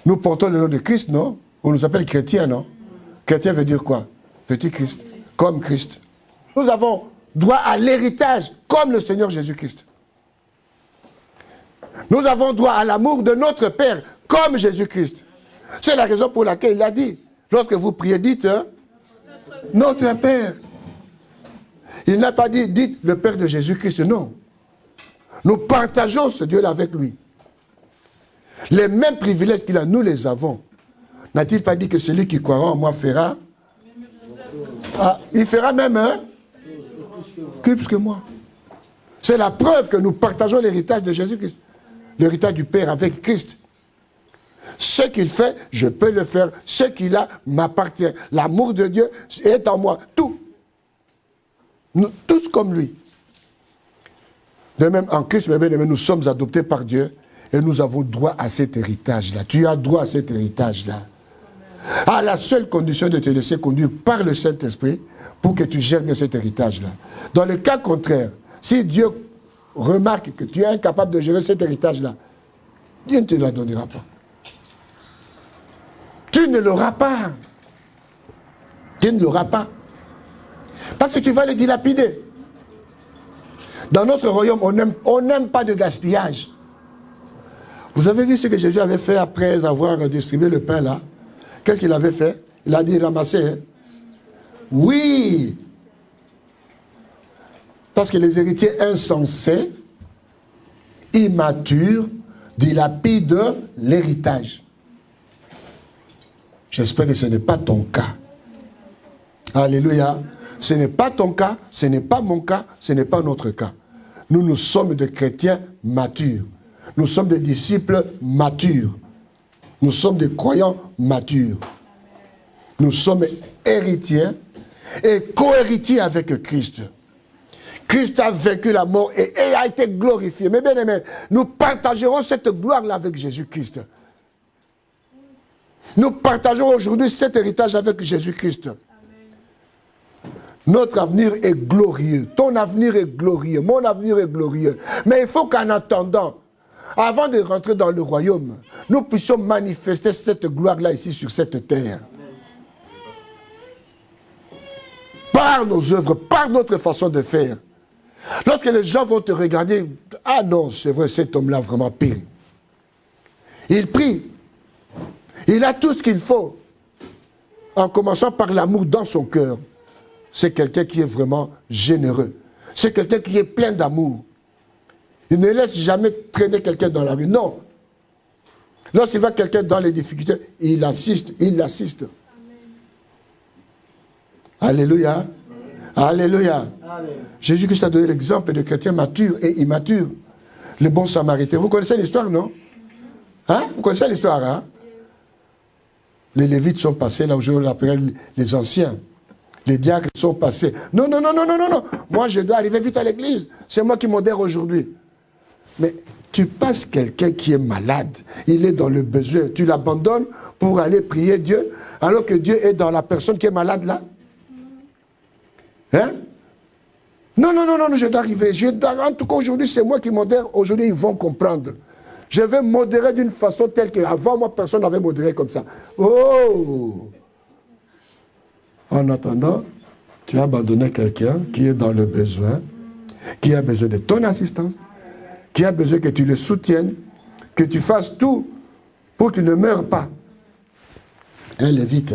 A: Nous portons le nom de Christ, non? On nous appelle chrétiens, non? Chrétien veut dire quoi? Petit Christ, comme Christ. Nous avons droit à l'héritage, comme le Seigneur Jésus-Christ. Nous avons droit à l'amour de notre Père, comme Jésus-Christ. C'est la raison pour laquelle il a dit, lorsque vous priez, dites notre Père. Il n'a pas dit, dites le Père de Jésus-Christ, non. Nous partageons ce Dieu-là avec lui. Les mêmes privilèges qu'il a, nous les avons. N'a-t-il pas dit que celui qui croira en moi fera? Ah, il fera même plus que moi. C'est la preuve que nous partageons l'héritage de Jésus-Christ. L'héritage du Père avec Christ. Ce qu'il fait, je peux le faire. Ce qu'il a m'appartient. L'amour de Dieu est en moi. Tout. Nous, tous comme lui. De même, en Christ, nous sommes adoptés par Dieu et nous avons droit à cet héritage-là. Tu as droit à cet héritage-là. À la seule condition de te laisser conduire par le Saint-Esprit pour que tu gères bien cet héritage-là. Dans le cas contraire, si Dieu remarque que tu es incapable de gérer cet héritage-là, Dieu ne te la donnera pas. Tu ne l'auras pas. Tu ne l'auras pas. Parce que tu vas le dilapider. Dans notre royaume, on n'aime pas de gaspillage. Vous avez vu ce que Jésus avait fait après avoir distribué le pain là? Qu'est-ce qu'il avait fait? Il a dit ramasser. Hein? Oui. Parce que les héritiers insensés, immatures, dilapident l'héritage. J'espère que ce n'est pas ton cas. Alléluia. Ce n'est pas ton cas, ce n'est pas mon cas, ce n'est pas notre cas. Nous sommes des chrétiens matures. Nous sommes des disciples matures. Nous sommes des croyants matures. Nous sommes héritiers et co-héritiers avec Christ. Christ a vaincu la mort et a été glorifié. Mais bien aimés, nous partagerons cette gloire-là avec Jésus-Christ. Nous partageons aujourd'hui cet héritage avec Jésus-Christ. Notre avenir est glorieux. Ton avenir est glorieux. Mon avenir est glorieux. Mais il faut qu'en attendant, avant de rentrer dans le royaume, nous puissions manifester cette gloire-là ici sur cette terre. Par nos œuvres, par notre façon de faire. Lorsque les gens vont te regarder, ah non, c'est vrai, cet homme-là vraiment pire. Il prie. Il a tout ce qu'il faut. En commençant par l'amour dans son cœur. C'est quelqu'un qui est vraiment généreux. C'est quelqu'un qui est plein d'amour. Il ne laisse jamais traîner quelqu'un dans la rue. Non. Lorsqu'il voit quelqu'un dans les difficultés, il l'assiste. Alléluia. Alléluia. Jésus-Christ a donné l'exemple de chrétiens matures et immatures. Le bon samaritain. Vous connaissez l'histoire, non? Hein? Vous connaissez l'histoire, hein? Les Lévites sont passés là où je l'appelle les anciens. Les diacres sont passés. Non. Moi, je dois arriver vite à l'église. C'est moi qui modère aujourd'hui. Mais tu passes quelqu'un qui est malade. Il est dans le besoin. Tu l'abandonnes pour aller prier Dieu, alors que Dieu est dans la personne qui est malade là. Hein? Non, je dois arriver. En tout cas, aujourd'hui, c'est moi qui modère. Aujourd'hui, ils vont comprendre. Je vais modérer d'une façon telle qu'avant, moi, personne n'avait modéré comme ça. Oh! En attendant, tu as abandonné quelqu'un qui est dans le besoin, qui a besoin de ton assistance, qui a besoin que tu le soutiennes, que tu fasses tout pour qu'il ne meure pas. Un lévite,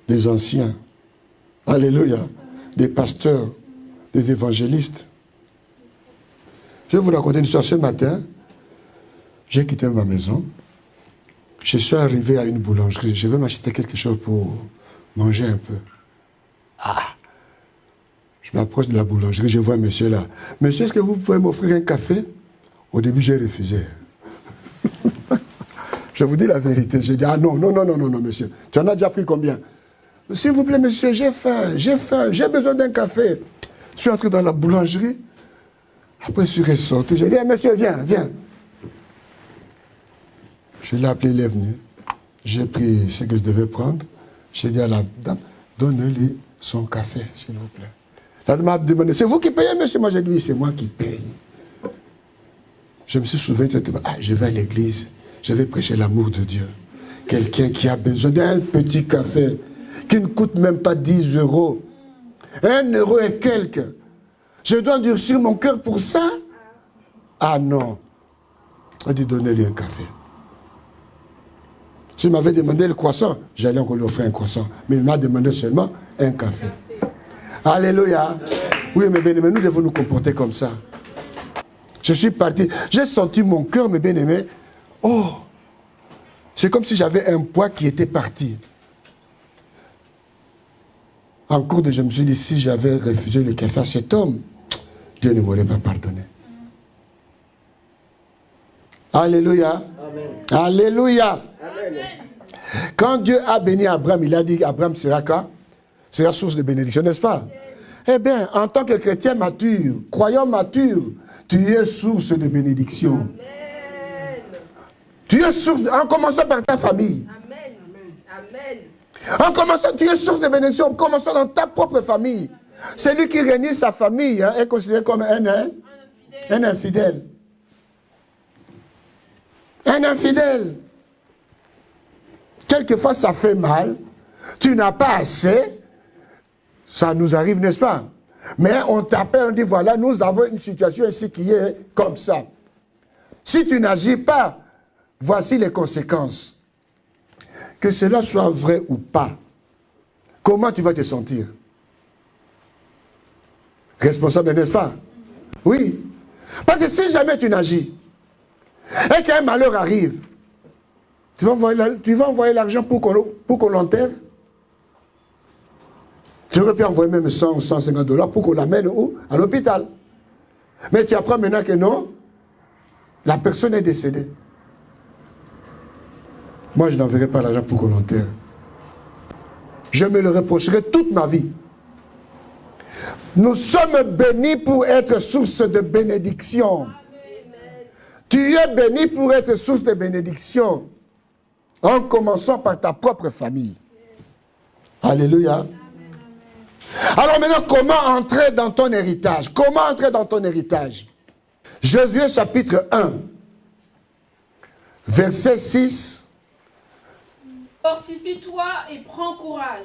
A: des anciens, alléluia, des pasteurs, des évangélistes. Je vais vous raconter une histoire ce matin. J'ai quitté ma maison. Je suis arrivé à une boulangerie. Je vais m'acheter quelque chose pour manger un peu. Ah! Je m'approche de la boulangerie, je vois un monsieur là. Monsieur, est-ce que vous pouvez m'offrir un café? Au début, j'ai refusé. Je vous dis la vérité. J'ai dit, ah non, monsieur. Tu en as déjà pris combien? S'il vous plaît, monsieur, j'ai faim, j'ai besoin d'un café. Je suis entré dans la boulangerie. Après, je suis ressorti. J'ai dit, ah, monsieur, viens. Je l'ai appelé, il est venu. J'ai pris ce que je devais prendre. J'ai dit à la dame, donnez-lui son café, s'il vous plaît. La dame m'a demandé, c'est vous qui payez, monsieur? Moi, j'ai dit, oui, c'est moi qui paye. Je me suis souvenu, je vais à l'église, je vais prêcher l'amour de Dieu. Quelqu'un qui a besoin d'un petit café, qui ne coûte même pas 10 €. 1 € et quelques. Je dois durcir mon cœur pour ça? Ah non. Il a dit, donnez-lui un café. S'il m'avait demandé le croissant, j'allais encore lui offrir un croissant. Mais il m'a demandé seulement un café. Alléluia. Oui, mes bien-aimés, nous devons nous comporter comme ça. Je suis parti. J'ai senti mon cœur, mes bien-aimés. Oh! C'est comme si j'avais un poids qui était parti. En cours de, je me suis dit, si j'avais refusé le café à cet homme, Dieu ne m'aurait pas pardonné. Alléluia. Amen. Alléluia. Amen. Quand Dieu a béni Abraham, il a dit qu'Abraham sera quoi? Sera source de bénédiction, n'est-ce pas? Eh bien, en tant que chrétien mature, croyant mature, tu es source de bénédiction. Amen. Tu es source, en commençant par ta famille. Amen. Amen. En commençant, tu es source de bénédiction, en commençant dans ta propre famille. Celui qui réunit sa famille est considéré comme un infidèle. Un infidèle. Quelquefois, ça fait mal. Tu n'as pas assez. Ça nous arrive, n'est-ce pas? Mais on t'appelle, on dit, voilà, nous avons une situation ici qui est comme ça. Si tu n'agis pas, voici les conséquences. Que cela soit vrai ou pas, comment tu vas te sentir? Responsable, n'est-ce pas? Oui. Parce que si jamais tu n'agis, et qu'un malheur arrive, tu vas envoyer l'argent pour qu'on l'enterre? Tu aurais pu envoyer même 100 ou 150 $ pour qu'on l'amène où? À l'hôpital. Mais tu apprends maintenant que non, la personne est décédée. Moi, je n'enverrai pas l'argent pour qu'on l'enterre. Je me le reprocherai toute ma vie. Nous sommes bénis pour être source de bénédiction. Tu es béni pour être source de bénédiction. En commençant par ta propre famille. Alléluia. Alors maintenant, comment entrer dans ton héritage? Comment entrer dans ton héritage? Josué chapitre 1, verset 6.
B: Fortifie-toi et prends courage.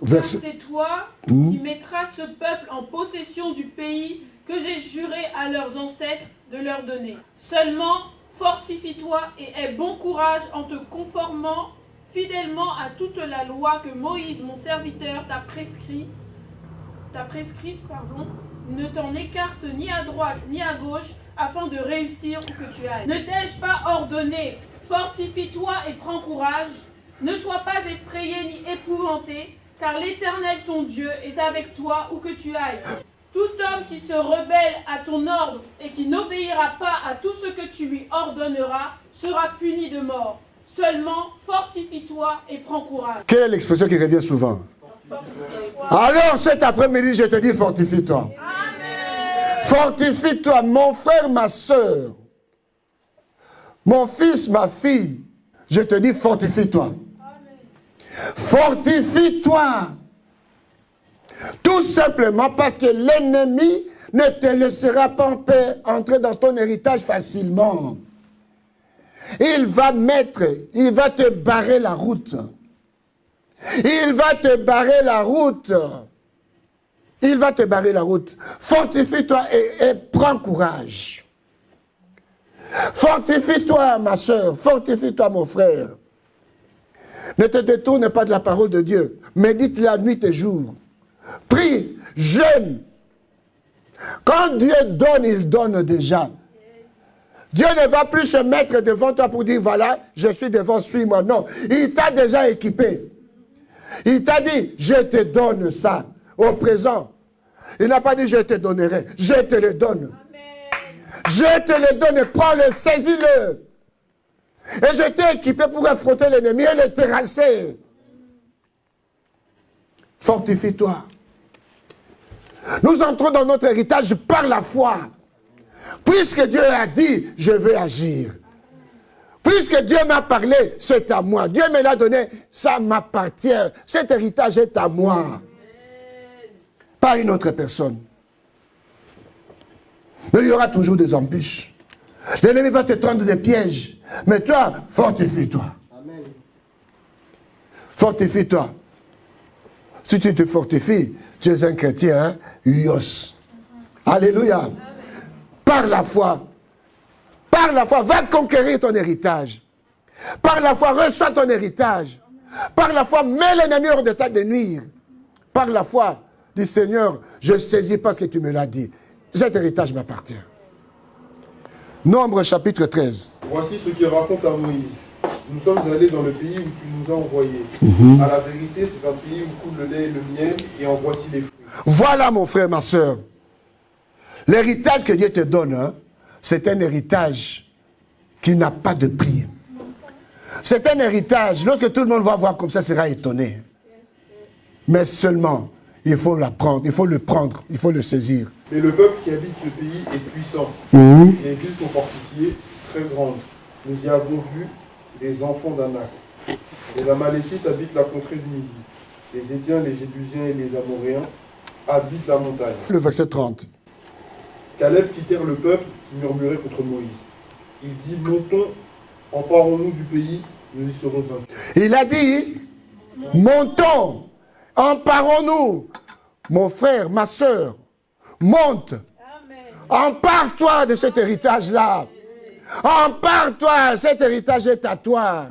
A: Verset...
B: Car c'est toi qui mettras ce peuple en possession du pays que j'ai juré à leurs ancêtres de leur donner. Seulement, fortifie-toi et aie bon courage en te conformant fidèlement à toute la loi que Moïse, mon serviteur, t'a prescrite, ne t'en écarte ni à droite ni à gauche, afin de réussir où que tu ailles. Ne t'ai-je pas ordonné, fortifie-toi et prends courage, ne sois pas effrayé ni épouvanté, car l'Éternel ton Dieu est avec toi où que tu ailles. Tout homme qui se rebelle à ton ordre et qui n'obéira pas à tout ce que tu lui ordonneras sera puni de mort. Seulement, fortifie-toi et prends courage.
A: Quelle est l'expression qui revient souvent? Alors cet après-midi, je te dis fortifie-toi. Fortifie-toi, mon frère, ma soeur, mon fils, ma fille. Je te dis fortifie-toi. Fortifie-toi. Tout simplement parce que l'ennemi ne te laissera pas en paix entrer dans ton héritage facilement. Il va te barrer la route. Il va te barrer la route. Il va te barrer la route. Fortifie-toi et prends courage. Fortifie-toi, ma soeur. Fortifie-toi, mon frère. Ne te détourne pas de la parole de Dieu. Médite la nuit et jour. Prie, jeûne. Quand Dieu donne, il donne déjà. Dieu ne va plus se mettre devant toi pour dire, voilà, je suis devant, suis-moi. Non, il t'a déjà équipé. Il t'a dit, je te donne ça au présent. Il n'a pas dit, je te donnerai. Je te le donne. Amen. Je te le donne. Prends-le, saisis-le. Et je t'ai équipé pour affronter l'ennemi et le terrasser. Fortifie-toi. Nous entrons dans notre héritage par la foi. Puisque Dieu a dit, je vais agir. Puisque Dieu m'a parlé, c'est à moi. Dieu me l'a donné, ça m'appartient. Cet héritage est à moi. Pas une autre personne. Mais il y aura toujours des embûches. L'ennemi va te tendre des pièges. Mais toi, fortifie-toi. Fortifie-toi. Si tu te fortifies, tu es un chrétien, hein? Ios. Alléluia. Amen. Par la foi, va conquérir ton héritage. Par la foi, reçois ton héritage. Par la foi, mets l'ennemi hors d'état de nuire. Par la foi, dis Seigneur, je saisis parce que tu me l'as dit. Cet héritage m'appartient. Nombre chapitre 13.
D: Voici ce qu'il raconte à Moïse. Nous sommes allés dans le pays où tu nous as envoyés. À la vérité, c'est un pays où coule le lait et le miel, et en voici les fruits.
A: Voilà, mon frère, ma soeur. L'héritage que Dieu te donne, hein, c'est un héritage qui n'a pas de prix. C'est un héritage, lorsque tout le monde va voir comme ça, sera étonné. Mais seulement, il faut l'apprendre, il faut le prendre, il faut le saisir.
D: Mais le peuple qui habite ce pays est puissant. Les villes sont fortifiées, très grandes. Nous y avons vu les enfants d'Anak. Les Amalécites habitent la contrée du Midi. Les Étiens, les Jébusiens et les Amoréens habitent la montagne.
A: Le verset 30.
D: Caleb fit taire le peuple qui murmurait contre Moïse. Il dit, montons, emparons-nous du pays, nous y serons vaincus.
A: Il a dit, montons, emparons-nous. mon frère, ma soeur, monte. Empare-toi de cet héritage-là. Empare-toi, cet héritage est à toi.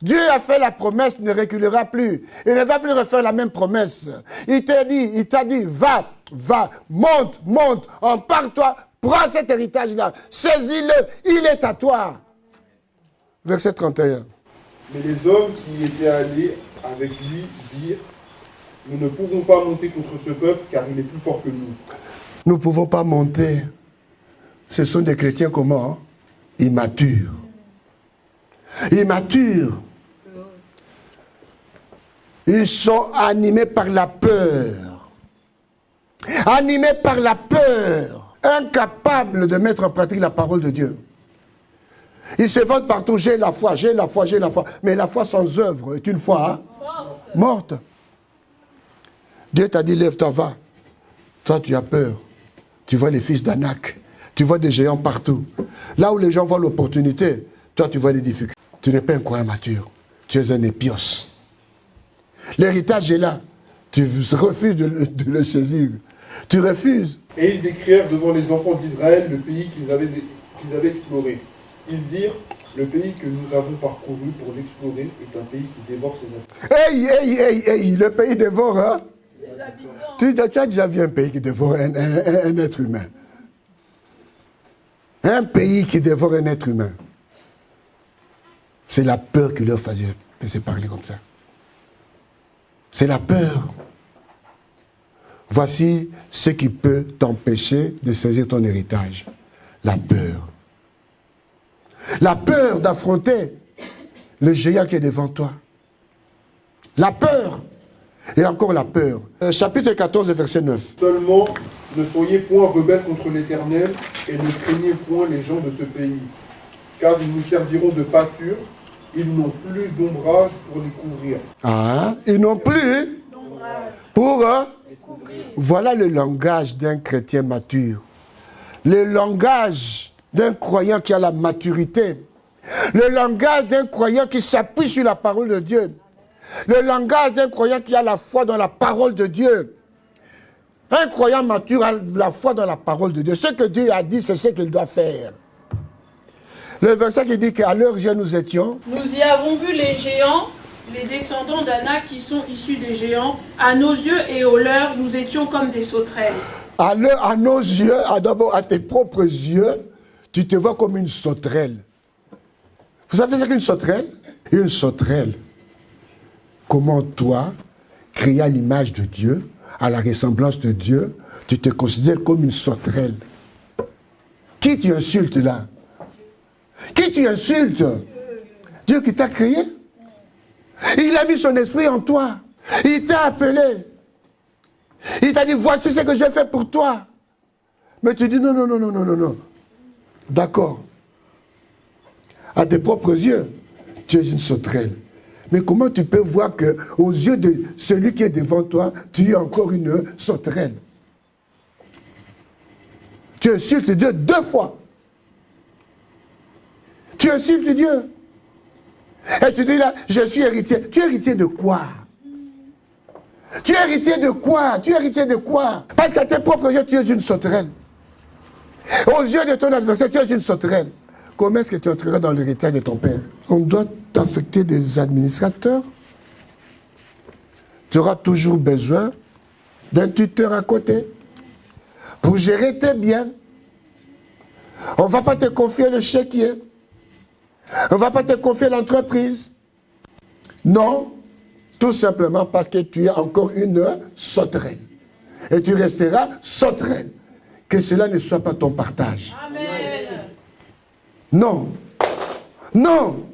A: Dieu a fait la promesse, ne reculera plus. Il ne va plus refaire la même promesse. Il t'a dit, va, monte, empare-toi, prends cet héritage-là, saisis-le, il est à toi. Verset 31.
D: Mais les hommes qui étaient allés avec lui dirent, nous ne pouvons pas monter contre ce peuple car il est plus fort que nous.
A: Nous ne pouvons pas monter. Ce sont des chrétiens comment? Immatures. Immatures. Ils sont animés par la peur. Animés par la peur. Incapables de mettre en pratique la parole de Dieu. Ils se vantent partout, j'ai la foi. Mais la foi sans œuvre est une foi morte. Dieu t'a dit, lève-toi, va. Toi, tu as peur. Tu vois les fils d'Anak. Tu vois des géants partout. Là où les gens voient l'opportunité, toi, tu vois les difficultés. Tu n'es pas un croyant mature. Tu es un épios. L'héritage est là. Tu refuses de le saisir. Tu refuses.
D: Et ils décrièrent devant les enfants d'Israël le pays qu'ils avaient exploré. Ils dirent, le pays que nous avons parcouru pour l'explorer est un pays qui dévore ses habitants.
A: Hey, le pays dévore, hein? Tu as déjà vu un pays qui dévore un être humain? Un pays qui dévore un être humain. C'est la peur qui leur faisait parler comme ça. C'est la peur. Voici ce qui peut t'empêcher de saisir ton héritage. La peur. La peur d'affronter le géant qui est devant toi. La peur. Et encore la peur. Chapitre 14, verset 9.
D: Seulement, ne soyez point rebelles contre l'Éternel et ne craignez point les gens de ce pays. Car ils nous serviront de pâture, ils n'ont plus d'ombrage pour les couvrir.
A: Ah, ils n'ont plus pour voilà le langage d'un chrétien mature. Le langage d'un croyant qui a la maturité. Le langage d'un croyant qui s'appuie sur la parole de Dieu. Le langage d'un croyant qui a la foi dans la parole de Dieu. Un croyant mature a la foi dans la parole de Dieu. Ce que Dieu a dit, c'est ce qu'il doit faire. Le verset qui dit qu'à leur yeux nous étions.
B: Nous y avons vu les géants, les descendants d'Anak qui sont issus des géants. À nos yeux et aux leurs, nous étions comme des sauterelles.
A: À nos yeux, d'abord à tes propres yeux, tu te vois comme une sauterelle. Vous savez ce qu'est une sauterelle? Une sauterelle. Comment toi, créé à l'image de Dieu, à la ressemblance de Dieu, tu te considères comme une sauterelle. Qui tu insultes là? Qui tu insultes? Dieu qui t'a créé. Il a mis son esprit en toi. Il t'a appelé. Il t'a dit, voici ce que j'ai fait pour toi. Mais tu dis, non. D'accord. À tes propres yeux, tu es une sauterelle. Mais comment tu peux voir que, aux yeux de celui qui est devant toi, tu es encore une sauterelle? Tu insultes Dieu 2 fois. Tu insultes Dieu. Et tu dis là, je suis héritier. Tu es héritier de quoi? Tu es héritier de quoi? Tu es héritier de quoi? Parce qu'à tes propres yeux, tu es une sauterelle. Aux yeux de ton adversaire, tu es une sauterelle. Comment est-ce que tu entreras dans l'héritage de ton père? On doit t'affecter des administrateurs. Tu auras toujours besoin d'un tuteur à côté pour gérer tes biens. On ne va pas te confier le chéquier. On ne va pas te confier l'entreprise. Non, tout simplement parce que tu es encore une sauterelle. Et tu resteras sauterelle. Que cela ne soit pas ton partage.
B: Amen.
A: Non. Non.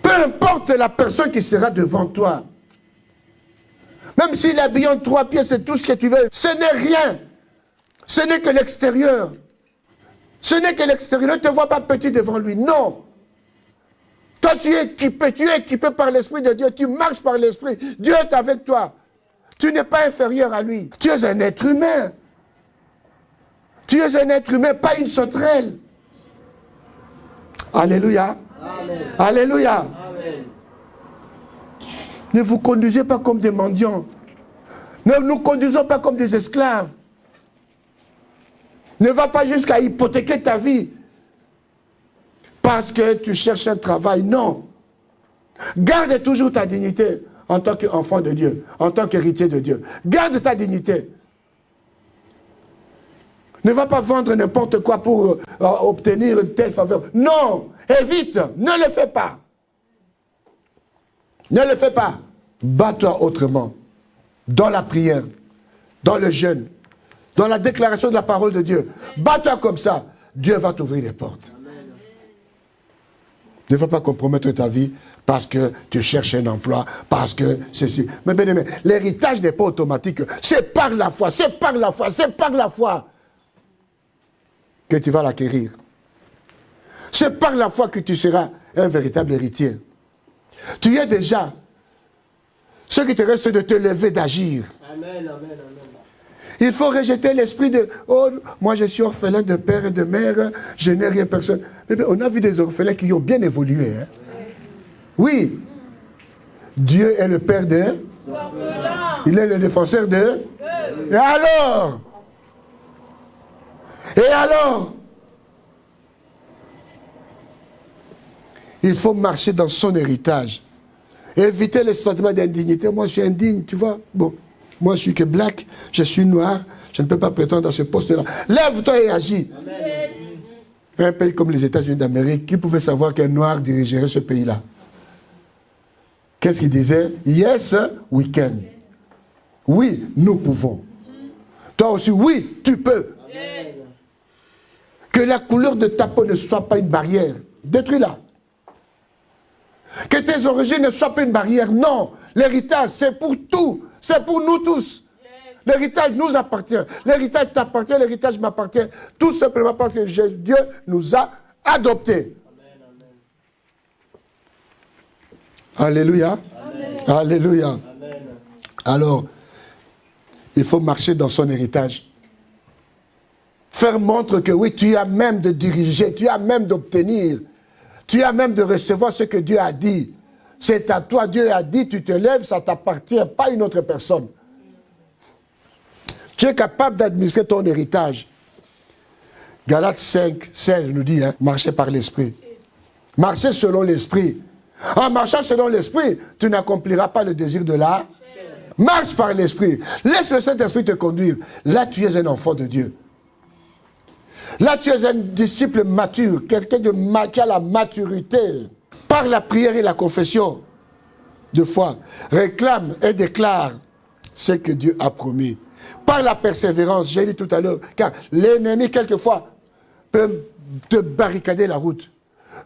A: Peu importe la personne qui sera devant toi. Même s'il est habillé en 3 pieds, c'est tout ce que tu veux. Ce n'est rien. Ce n'est que l'extérieur. Ce n'est que l'extérieur. Ne te vois pas petit devant lui. Non. Toi, tu es équipé par l'Esprit de Dieu. Tu marches par l'Esprit. Dieu est avec toi. Tu n'es pas inférieur à lui. Tu es un être humain. Tu es un être humain, pas une sauterelle. Alléluia.
C: Amen.
A: Alléluia.
C: Amen.
A: Ne vous conduisez pas comme des mendiants. Ne nous conduisons pas comme des esclaves. Ne va pas jusqu'à hypothéquer ta vie parce que tu cherches un travail. Non. Garde toujours ta dignité en tant qu'enfant de Dieu, en tant qu'héritier de Dieu. Garde ta dignité. Ne va pas vendre n'importe quoi pour obtenir une telle faveur. Non, évite, ne le fais pas. Ne le fais pas. Bats-toi autrement. Dans la prière, dans le jeûne, dans la déclaration de la parole de Dieu. Bats-toi comme ça. Dieu va t'ouvrir les portes. Ne va pas compromettre ta vie parce que tu cherches un emploi, parce que ceci. Mais bien aimé, l'héritage n'est pas automatique. C'est par la foi, c'est par la foi, c'est par la foi que tu vas l'acquérir. C'est par la foi que tu seras un véritable héritier. Tu es déjà. Ce qui te reste, c'est de te lever, d'agir.
C: Amen, amen, amen.
A: Il faut rejeter l'esprit de « Oh, moi je suis orphelin de père et de mère, je n'ai rien personne. » Mais on a vu des orphelins qui ont bien évolué. Hein? Oui. Dieu est le père de... Il est le défenseur de... Et alors? Et alors? Il faut marcher dans son héritage. Éviter les sentiments d'indignité. Moi, je suis indigne, tu vois. Bon, moi, je suis que black, je suis noir, je ne peux pas prétendre à ce poste-là. Lève-toi et agis. Amen. Un pays comme les États-Unis d'Amérique, qui pouvait savoir qu'un noir dirigerait ce pays-là? Qu'est-ce qu'il disait? Yes, we can. Oui, nous pouvons. Toi aussi, oui, tu peux. Amen. Que la couleur de ta peau ne soit pas une barrière. Détruis-la. Que tes origines ne soient pas une barrière. Non, l'héritage, c'est pour tout. C'est pour nous tous. L'héritage nous appartient. L'héritage t'appartient, l'héritage m'appartient. Tout simplement parce que Dieu nous a adoptés. Amen. Alléluia. Amen. Alléluia. Amen. Alors, il faut marcher dans son héritage. Faire montre que oui, tu as même de diriger, tu as même d'obtenir. Tu as même de recevoir ce que Dieu a dit. C'est à toi, Dieu a dit, tu te lèves, ça t'appartient, pas une autre personne. Tu es capable d'administrer ton héritage. Galates 5, 16 nous dit, hein, marchez par l'esprit. Marchez selon l'esprit. En marchant selon l'esprit, tu n'accompliras pas le désir de la... Marche par l'esprit. Laisse le Saint-Esprit te conduire. Là, tu es un enfant de Dieu. Là, tu es un disciple mature, quelqu'un qui a la maturité. Par la prière et la confession de foi, réclame et déclare ce que Dieu a promis. Par la persévérance, j'ai dit tout à l'heure, car l'ennemi, quelquefois, peut te barricader la route,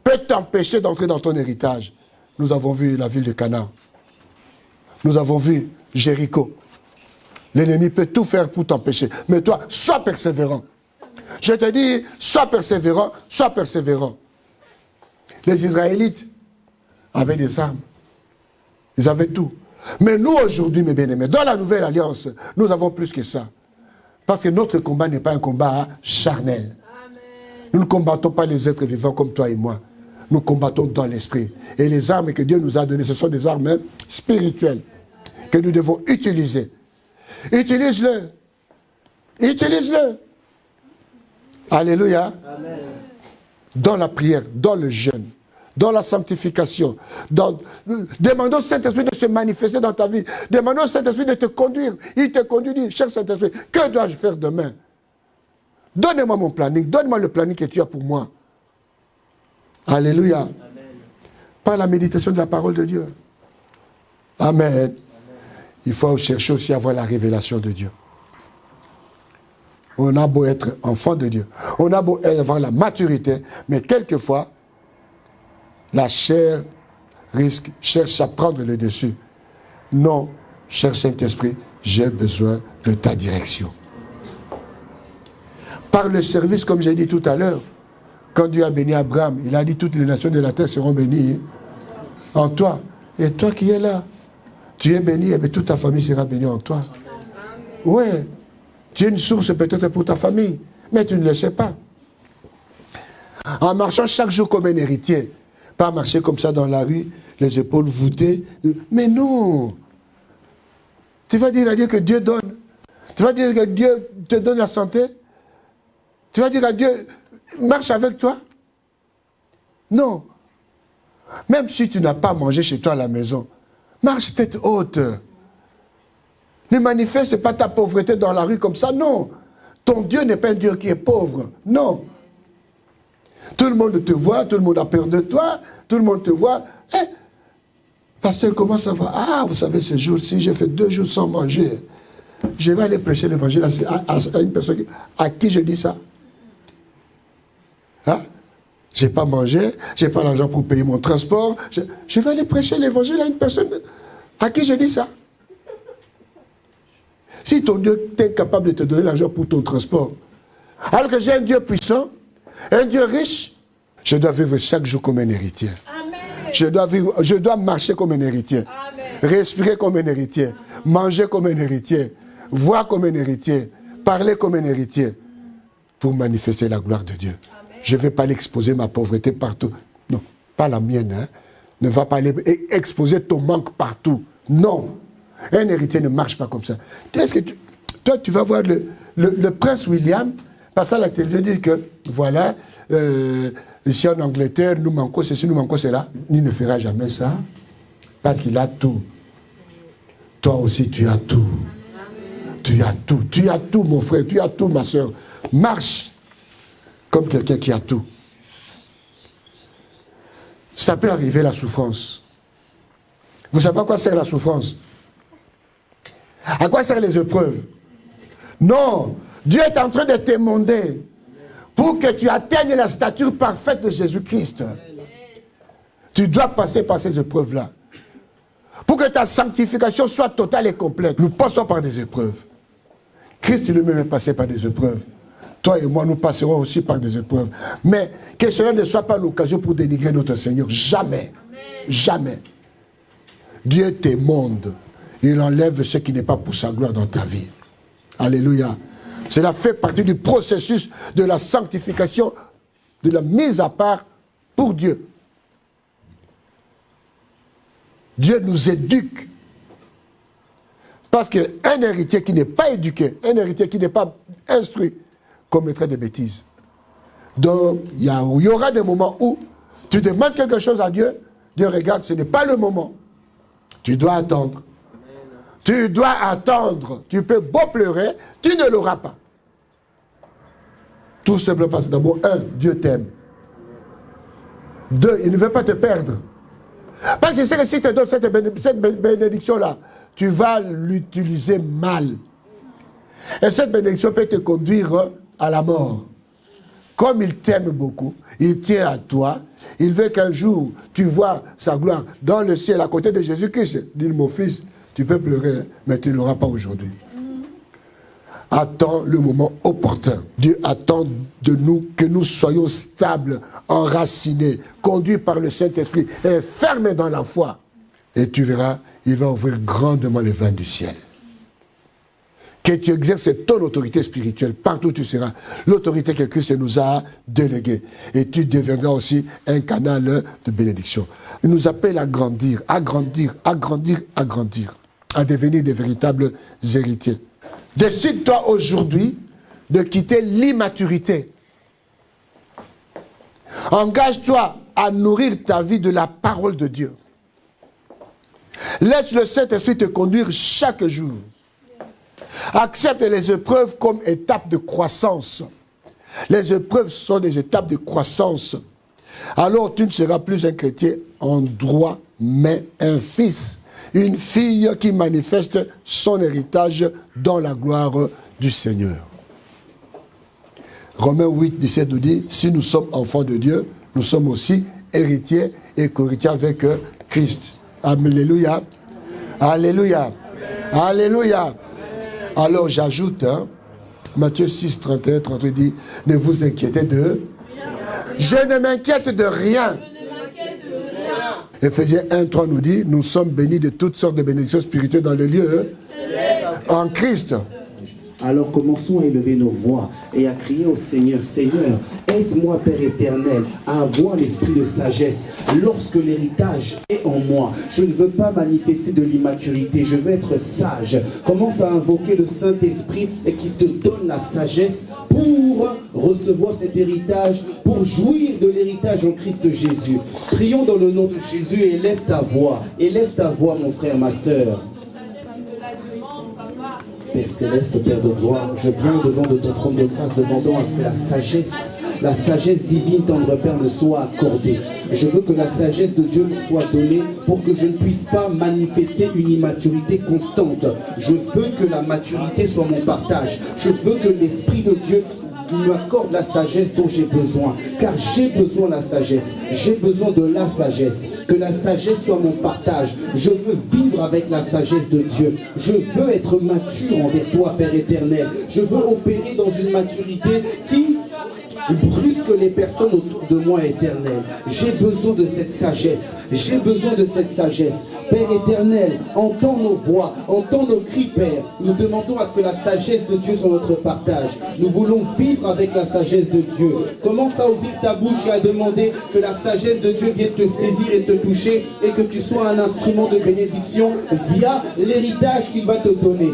A: peut t'empêcher d'entrer dans ton héritage. Nous avons vu la ville de Canaan. Nous avons vu Jéricho. L'ennemi peut tout faire pour t'empêcher. Mais toi, sois persévérant. Je te dis, sois persévérant, sois persévérant. Les Israélites avaient des armes. Ils avaient tout. Mais nous, aujourd'hui, mes bien-aimés, dans la nouvelle alliance, nous avons plus que ça. Parce que notre combat n'est pas un combat charnel. Amen. Nous ne combattons pas les êtres vivants comme toi et moi. Nous combattons dans l'esprit. Et les armes que Dieu nous a données, ce sont des armes spirituelles que nous devons utiliser. Utilise-le. Utilise-le. Alléluia. Amen. Dans la prière, dans le jeûne, dans la sanctification. Demandons au Saint-Esprit de se manifester dans ta vie. Demandons au Saint-Esprit de te conduire. Il te conduit, dit, cher Saint-Esprit, que dois-je faire demain? Donne-moi mon planning. Donne-moi le planning que tu as pour moi. Alléluia. Amen. Par la méditation de la parole de Dieu. Amen. Amen. Il faut chercher aussi à avoir la révélation de Dieu. On a beau être enfant de Dieu, on a beau avoir la maturité, mais quelquefois, la chair cherche à prendre le dessus. Non, cher Saint-Esprit, j'ai besoin de ta direction. Par le service, comme j'ai dit tout à l'heure, quand Dieu a béni Abraham, il a dit toutes les nations de la terre seront bénies en toi. Et toi qui es là, tu es béni, et toute ta famille sera bénie en toi. Oui. Tu es une source peut-être pour ta famille, mais tu ne le sais pas. En marchant chaque jour comme un héritier, pas marcher comme ça dans la rue, les épaules voûtées. Mais non. Tu vas dire à Dieu que Dieu donne. Tu vas dire que Dieu te donne la santé. Tu vas dire à Dieu, marche avec toi. Non. Même si tu n'as pas mangé chez toi à la maison, marche tête haute. Ne manifeste pas ta pauvreté dans la rue comme ça, non. Ton Dieu n'est pas un Dieu qui est pauvre, non. Tout le monde te voit, tout le monde a peur de toi, tout le monde te voit. Eh, pasteur, comment ça va? Ah, vous savez, ce jour-ci, j'ai fait 2 jours sans manger. Je vais aller prêcher l'évangile à une personne à qui je dis ça. Hein? Je n'ai pas mangé, je n'ai pas l'argent pour payer mon transport. Je vais aller prêcher l'évangile à une personne à qui je dis ça. Si ton Dieu est capable de te donner l'argent pour ton transport, alors que j'ai un Dieu puissant, un Dieu riche, je dois vivre chaque jour comme un héritier.
B: Amen.
A: Je dois marcher comme un héritier.
B: Amen.
A: Respirer comme un héritier. Manger comme un héritier. Voir comme un héritier. Parler comme un héritier. Pour manifester la gloire de Dieu. Amen. Je ne vais pas l'exposer ma pauvreté partout. Non, pas la mienne. Hein. Ne va pas exposer ton manque partout. Non. Un héritier ne marche pas comme ça. Est-ce que toi, tu vas voir le prince William passer à la télévision dire que, voilà, ici en Angleterre, nous manquons ceci, nous manquons cela. Il ne fera jamais ça. Parce qu'il a tout. Toi aussi, tu as tout. Tu as tout. Tu as tout, mon frère. Tu as tout, ma soeur. Marche comme quelqu'un qui a tout. Ça peut arriver, la souffrance. Vous savez à quoi sert la souffrance? À quoi servent les épreuves? Non, Dieu est en train de t'émonder pour que tu atteignes la stature parfaite de Jésus-Christ. Tu dois passer par ces épreuves-là. Pour que ta sanctification soit totale et complète. Nous passons par des épreuves. Christ lui-même est passé par des épreuves. Toi et moi, nous passerons aussi par des épreuves. Mais que cela ne soit pas l'occasion pour dénigrer notre Seigneur. Jamais. Jamais. Dieu t'émonde. Il enlève ce qui n'est pas pour sa gloire dans ta vie. Alléluia. Cela fait partie du processus de la sanctification, de la mise à part pour Dieu. Dieu nous éduque. Parce qu'un héritier qui n'est pas éduqué, un héritier qui n'est pas instruit, commettrait des bêtises. Donc, il y aura des moments où tu demandes quelque chose à Dieu, Dieu regarde, ce n'est pas le moment. Tu dois attendre. Tu dois attendre. Tu peux beau pleurer, tu ne l'auras pas. Tout simplement parce que d'abord, 1, Dieu t'aime. 2, il ne veut pas te perdre. Parce que je sais que si tu te donnes cette bénédiction-là, tu vas l'utiliser mal. Et cette bénédiction peut te conduire à la mort. Comme il t'aime beaucoup, il tient à toi, il veut qu'un jour tu vois sa gloire dans le ciel à côté de Jésus-Christ. Dis, mon fils, tu peux pleurer, mais tu ne l'auras pas aujourd'hui. Attends le moment opportun. Dieu attend de nous que nous soyons stables, enracinés, conduits par le Saint-Esprit et fermés dans la foi. Et tu verras, il va ouvrir grandement les vents du ciel. Que tu exerces ton autorité spirituelle partout où tu seras. L'autorité que Christ nous a déléguée. Et tu deviendras aussi un canal de bénédiction. Il nous appelle à grandir, à grandir, à grandir, à grandir. À devenir des véritables héritiers. Décide-toi aujourd'hui de quitter l'immaturité. Engage-toi à nourrir ta vie de la parole de Dieu. Laisse le Saint-Esprit te conduire chaque jour. Accepte les épreuves comme étapes de croissance. Les épreuves sont des étapes de croissance. Alors tu ne seras plus un chrétien en droit, mais un fils. Une fille qui manifeste son héritage dans la gloire du Seigneur. Romains 8, 17 nous dit, si nous sommes enfants de Dieu, nous sommes aussi héritiers et co-héritiers avec Christ. Alléluia. Alléluia. Alléluia. Alors j'ajoute, Matthieu 6, 31, 38 dit, ne vous inquiétez de... Je ne m'inquiète de rien. Éphésiens 1, 3 nous dit, nous sommes bénis de toutes sortes de bénédictions spirituelles dans le lieu en Christ.
E: Alors commençons à élever nos voix et à crier au Seigneur. Seigneur, aide-moi, Père éternel, à avoir l'esprit de sagesse lorsque l'héritage est en moi. Je ne veux pas manifester de l'immaturité, je veux être sage. Commence à invoquer le Saint-Esprit et qu'il te donne la sagesse pour recevoir cet héritage, pour jouir de l'héritage en Christ Jésus. Prions dans le nom de Jésus et élève ta voix, mon frère, ma sœur. Père céleste, Père de gloire, je viens devant de ton trône de grâce, demandant à ce que la sagesse divine, tendre Père, me soit accordée. Je veux que la sagesse de Dieu me soit donnée pour que je ne puisse pas manifester une immaturité constante. Je veux que la maturité soit mon partage. Je veux que l'Esprit de Dieu m'accorde la sagesse dont j'ai besoin, car j'ai besoin de la sagesse, j'ai besoin de la sagesse, que la sagesse soit mon partage. Je veux vivre avec la sagesse de Dieu, je veux être mature envers toi, Père éternel, je veux opérer dans une maturité qui brusque les personnes autour de moi, éternel. J'ai besoin de cette sagesse, j'ai besoin de cette sagesse. Père éternel, entends nos voix, entends nos cris, Père. Nous demandons à ce que la sagesse de Dieu soit notre partage. Nous voulons vivre avec la sagesse de Dieu. Commence à ouvrir ta bouche et à demander que la sagesse de Dieu vienne te saisir et te toucher et que tu sois un instrument de bénédiction via l'héritage qu'il va te donner.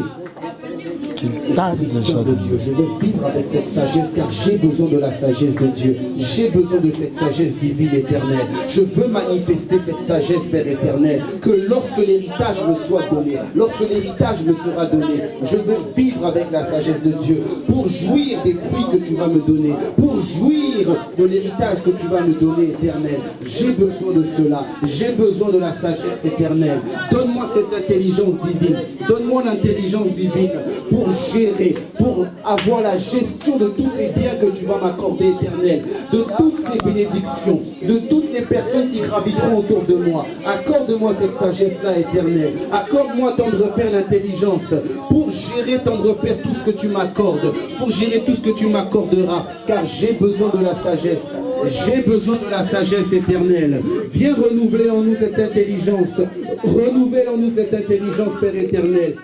E: Esprit Saint de Dieu, je veux vivre avec cette sagesse car j'ai besoin de la sagesse de Dieu. J'ai besoin de cette sagesse divine éternelle. Je veux manifester cette sagesse, Père éternel, que lorsque l'héritage me soit donné, lorsque l'héritage me sera donné, je veux vivre avec la sagesse de Dieu pour jouir des fruits que tu vas me donner, pour jouir de l'héritage que tu vas me donner, éternel. J'ai besoin de cela. J'ai besoin de la sagesse éternelle. Donne-moi cette intelligence divine. Donne-moi l'intelligence divine pour gérer, pour avoir la gestion de tous ces biens que tu vas m'accorder, éternel, de toutes ces bénédictions, de toutes les personnes qui graviteront autour de moi. Accorde-moi cette sagesse-là, éternel. Accorde-moi, tendre Père, l'intelligence pour gérer, tendre Père, tout ce que tu m'accordes, pour gérer tout ce que tu m'accorderas, car j'ai besoin de la sagesse. J'ai besoin de la sagesse éternelle. Viens renouveler en nous cette intelligence. Renouvelle en nous cette intelligence, Père éternel.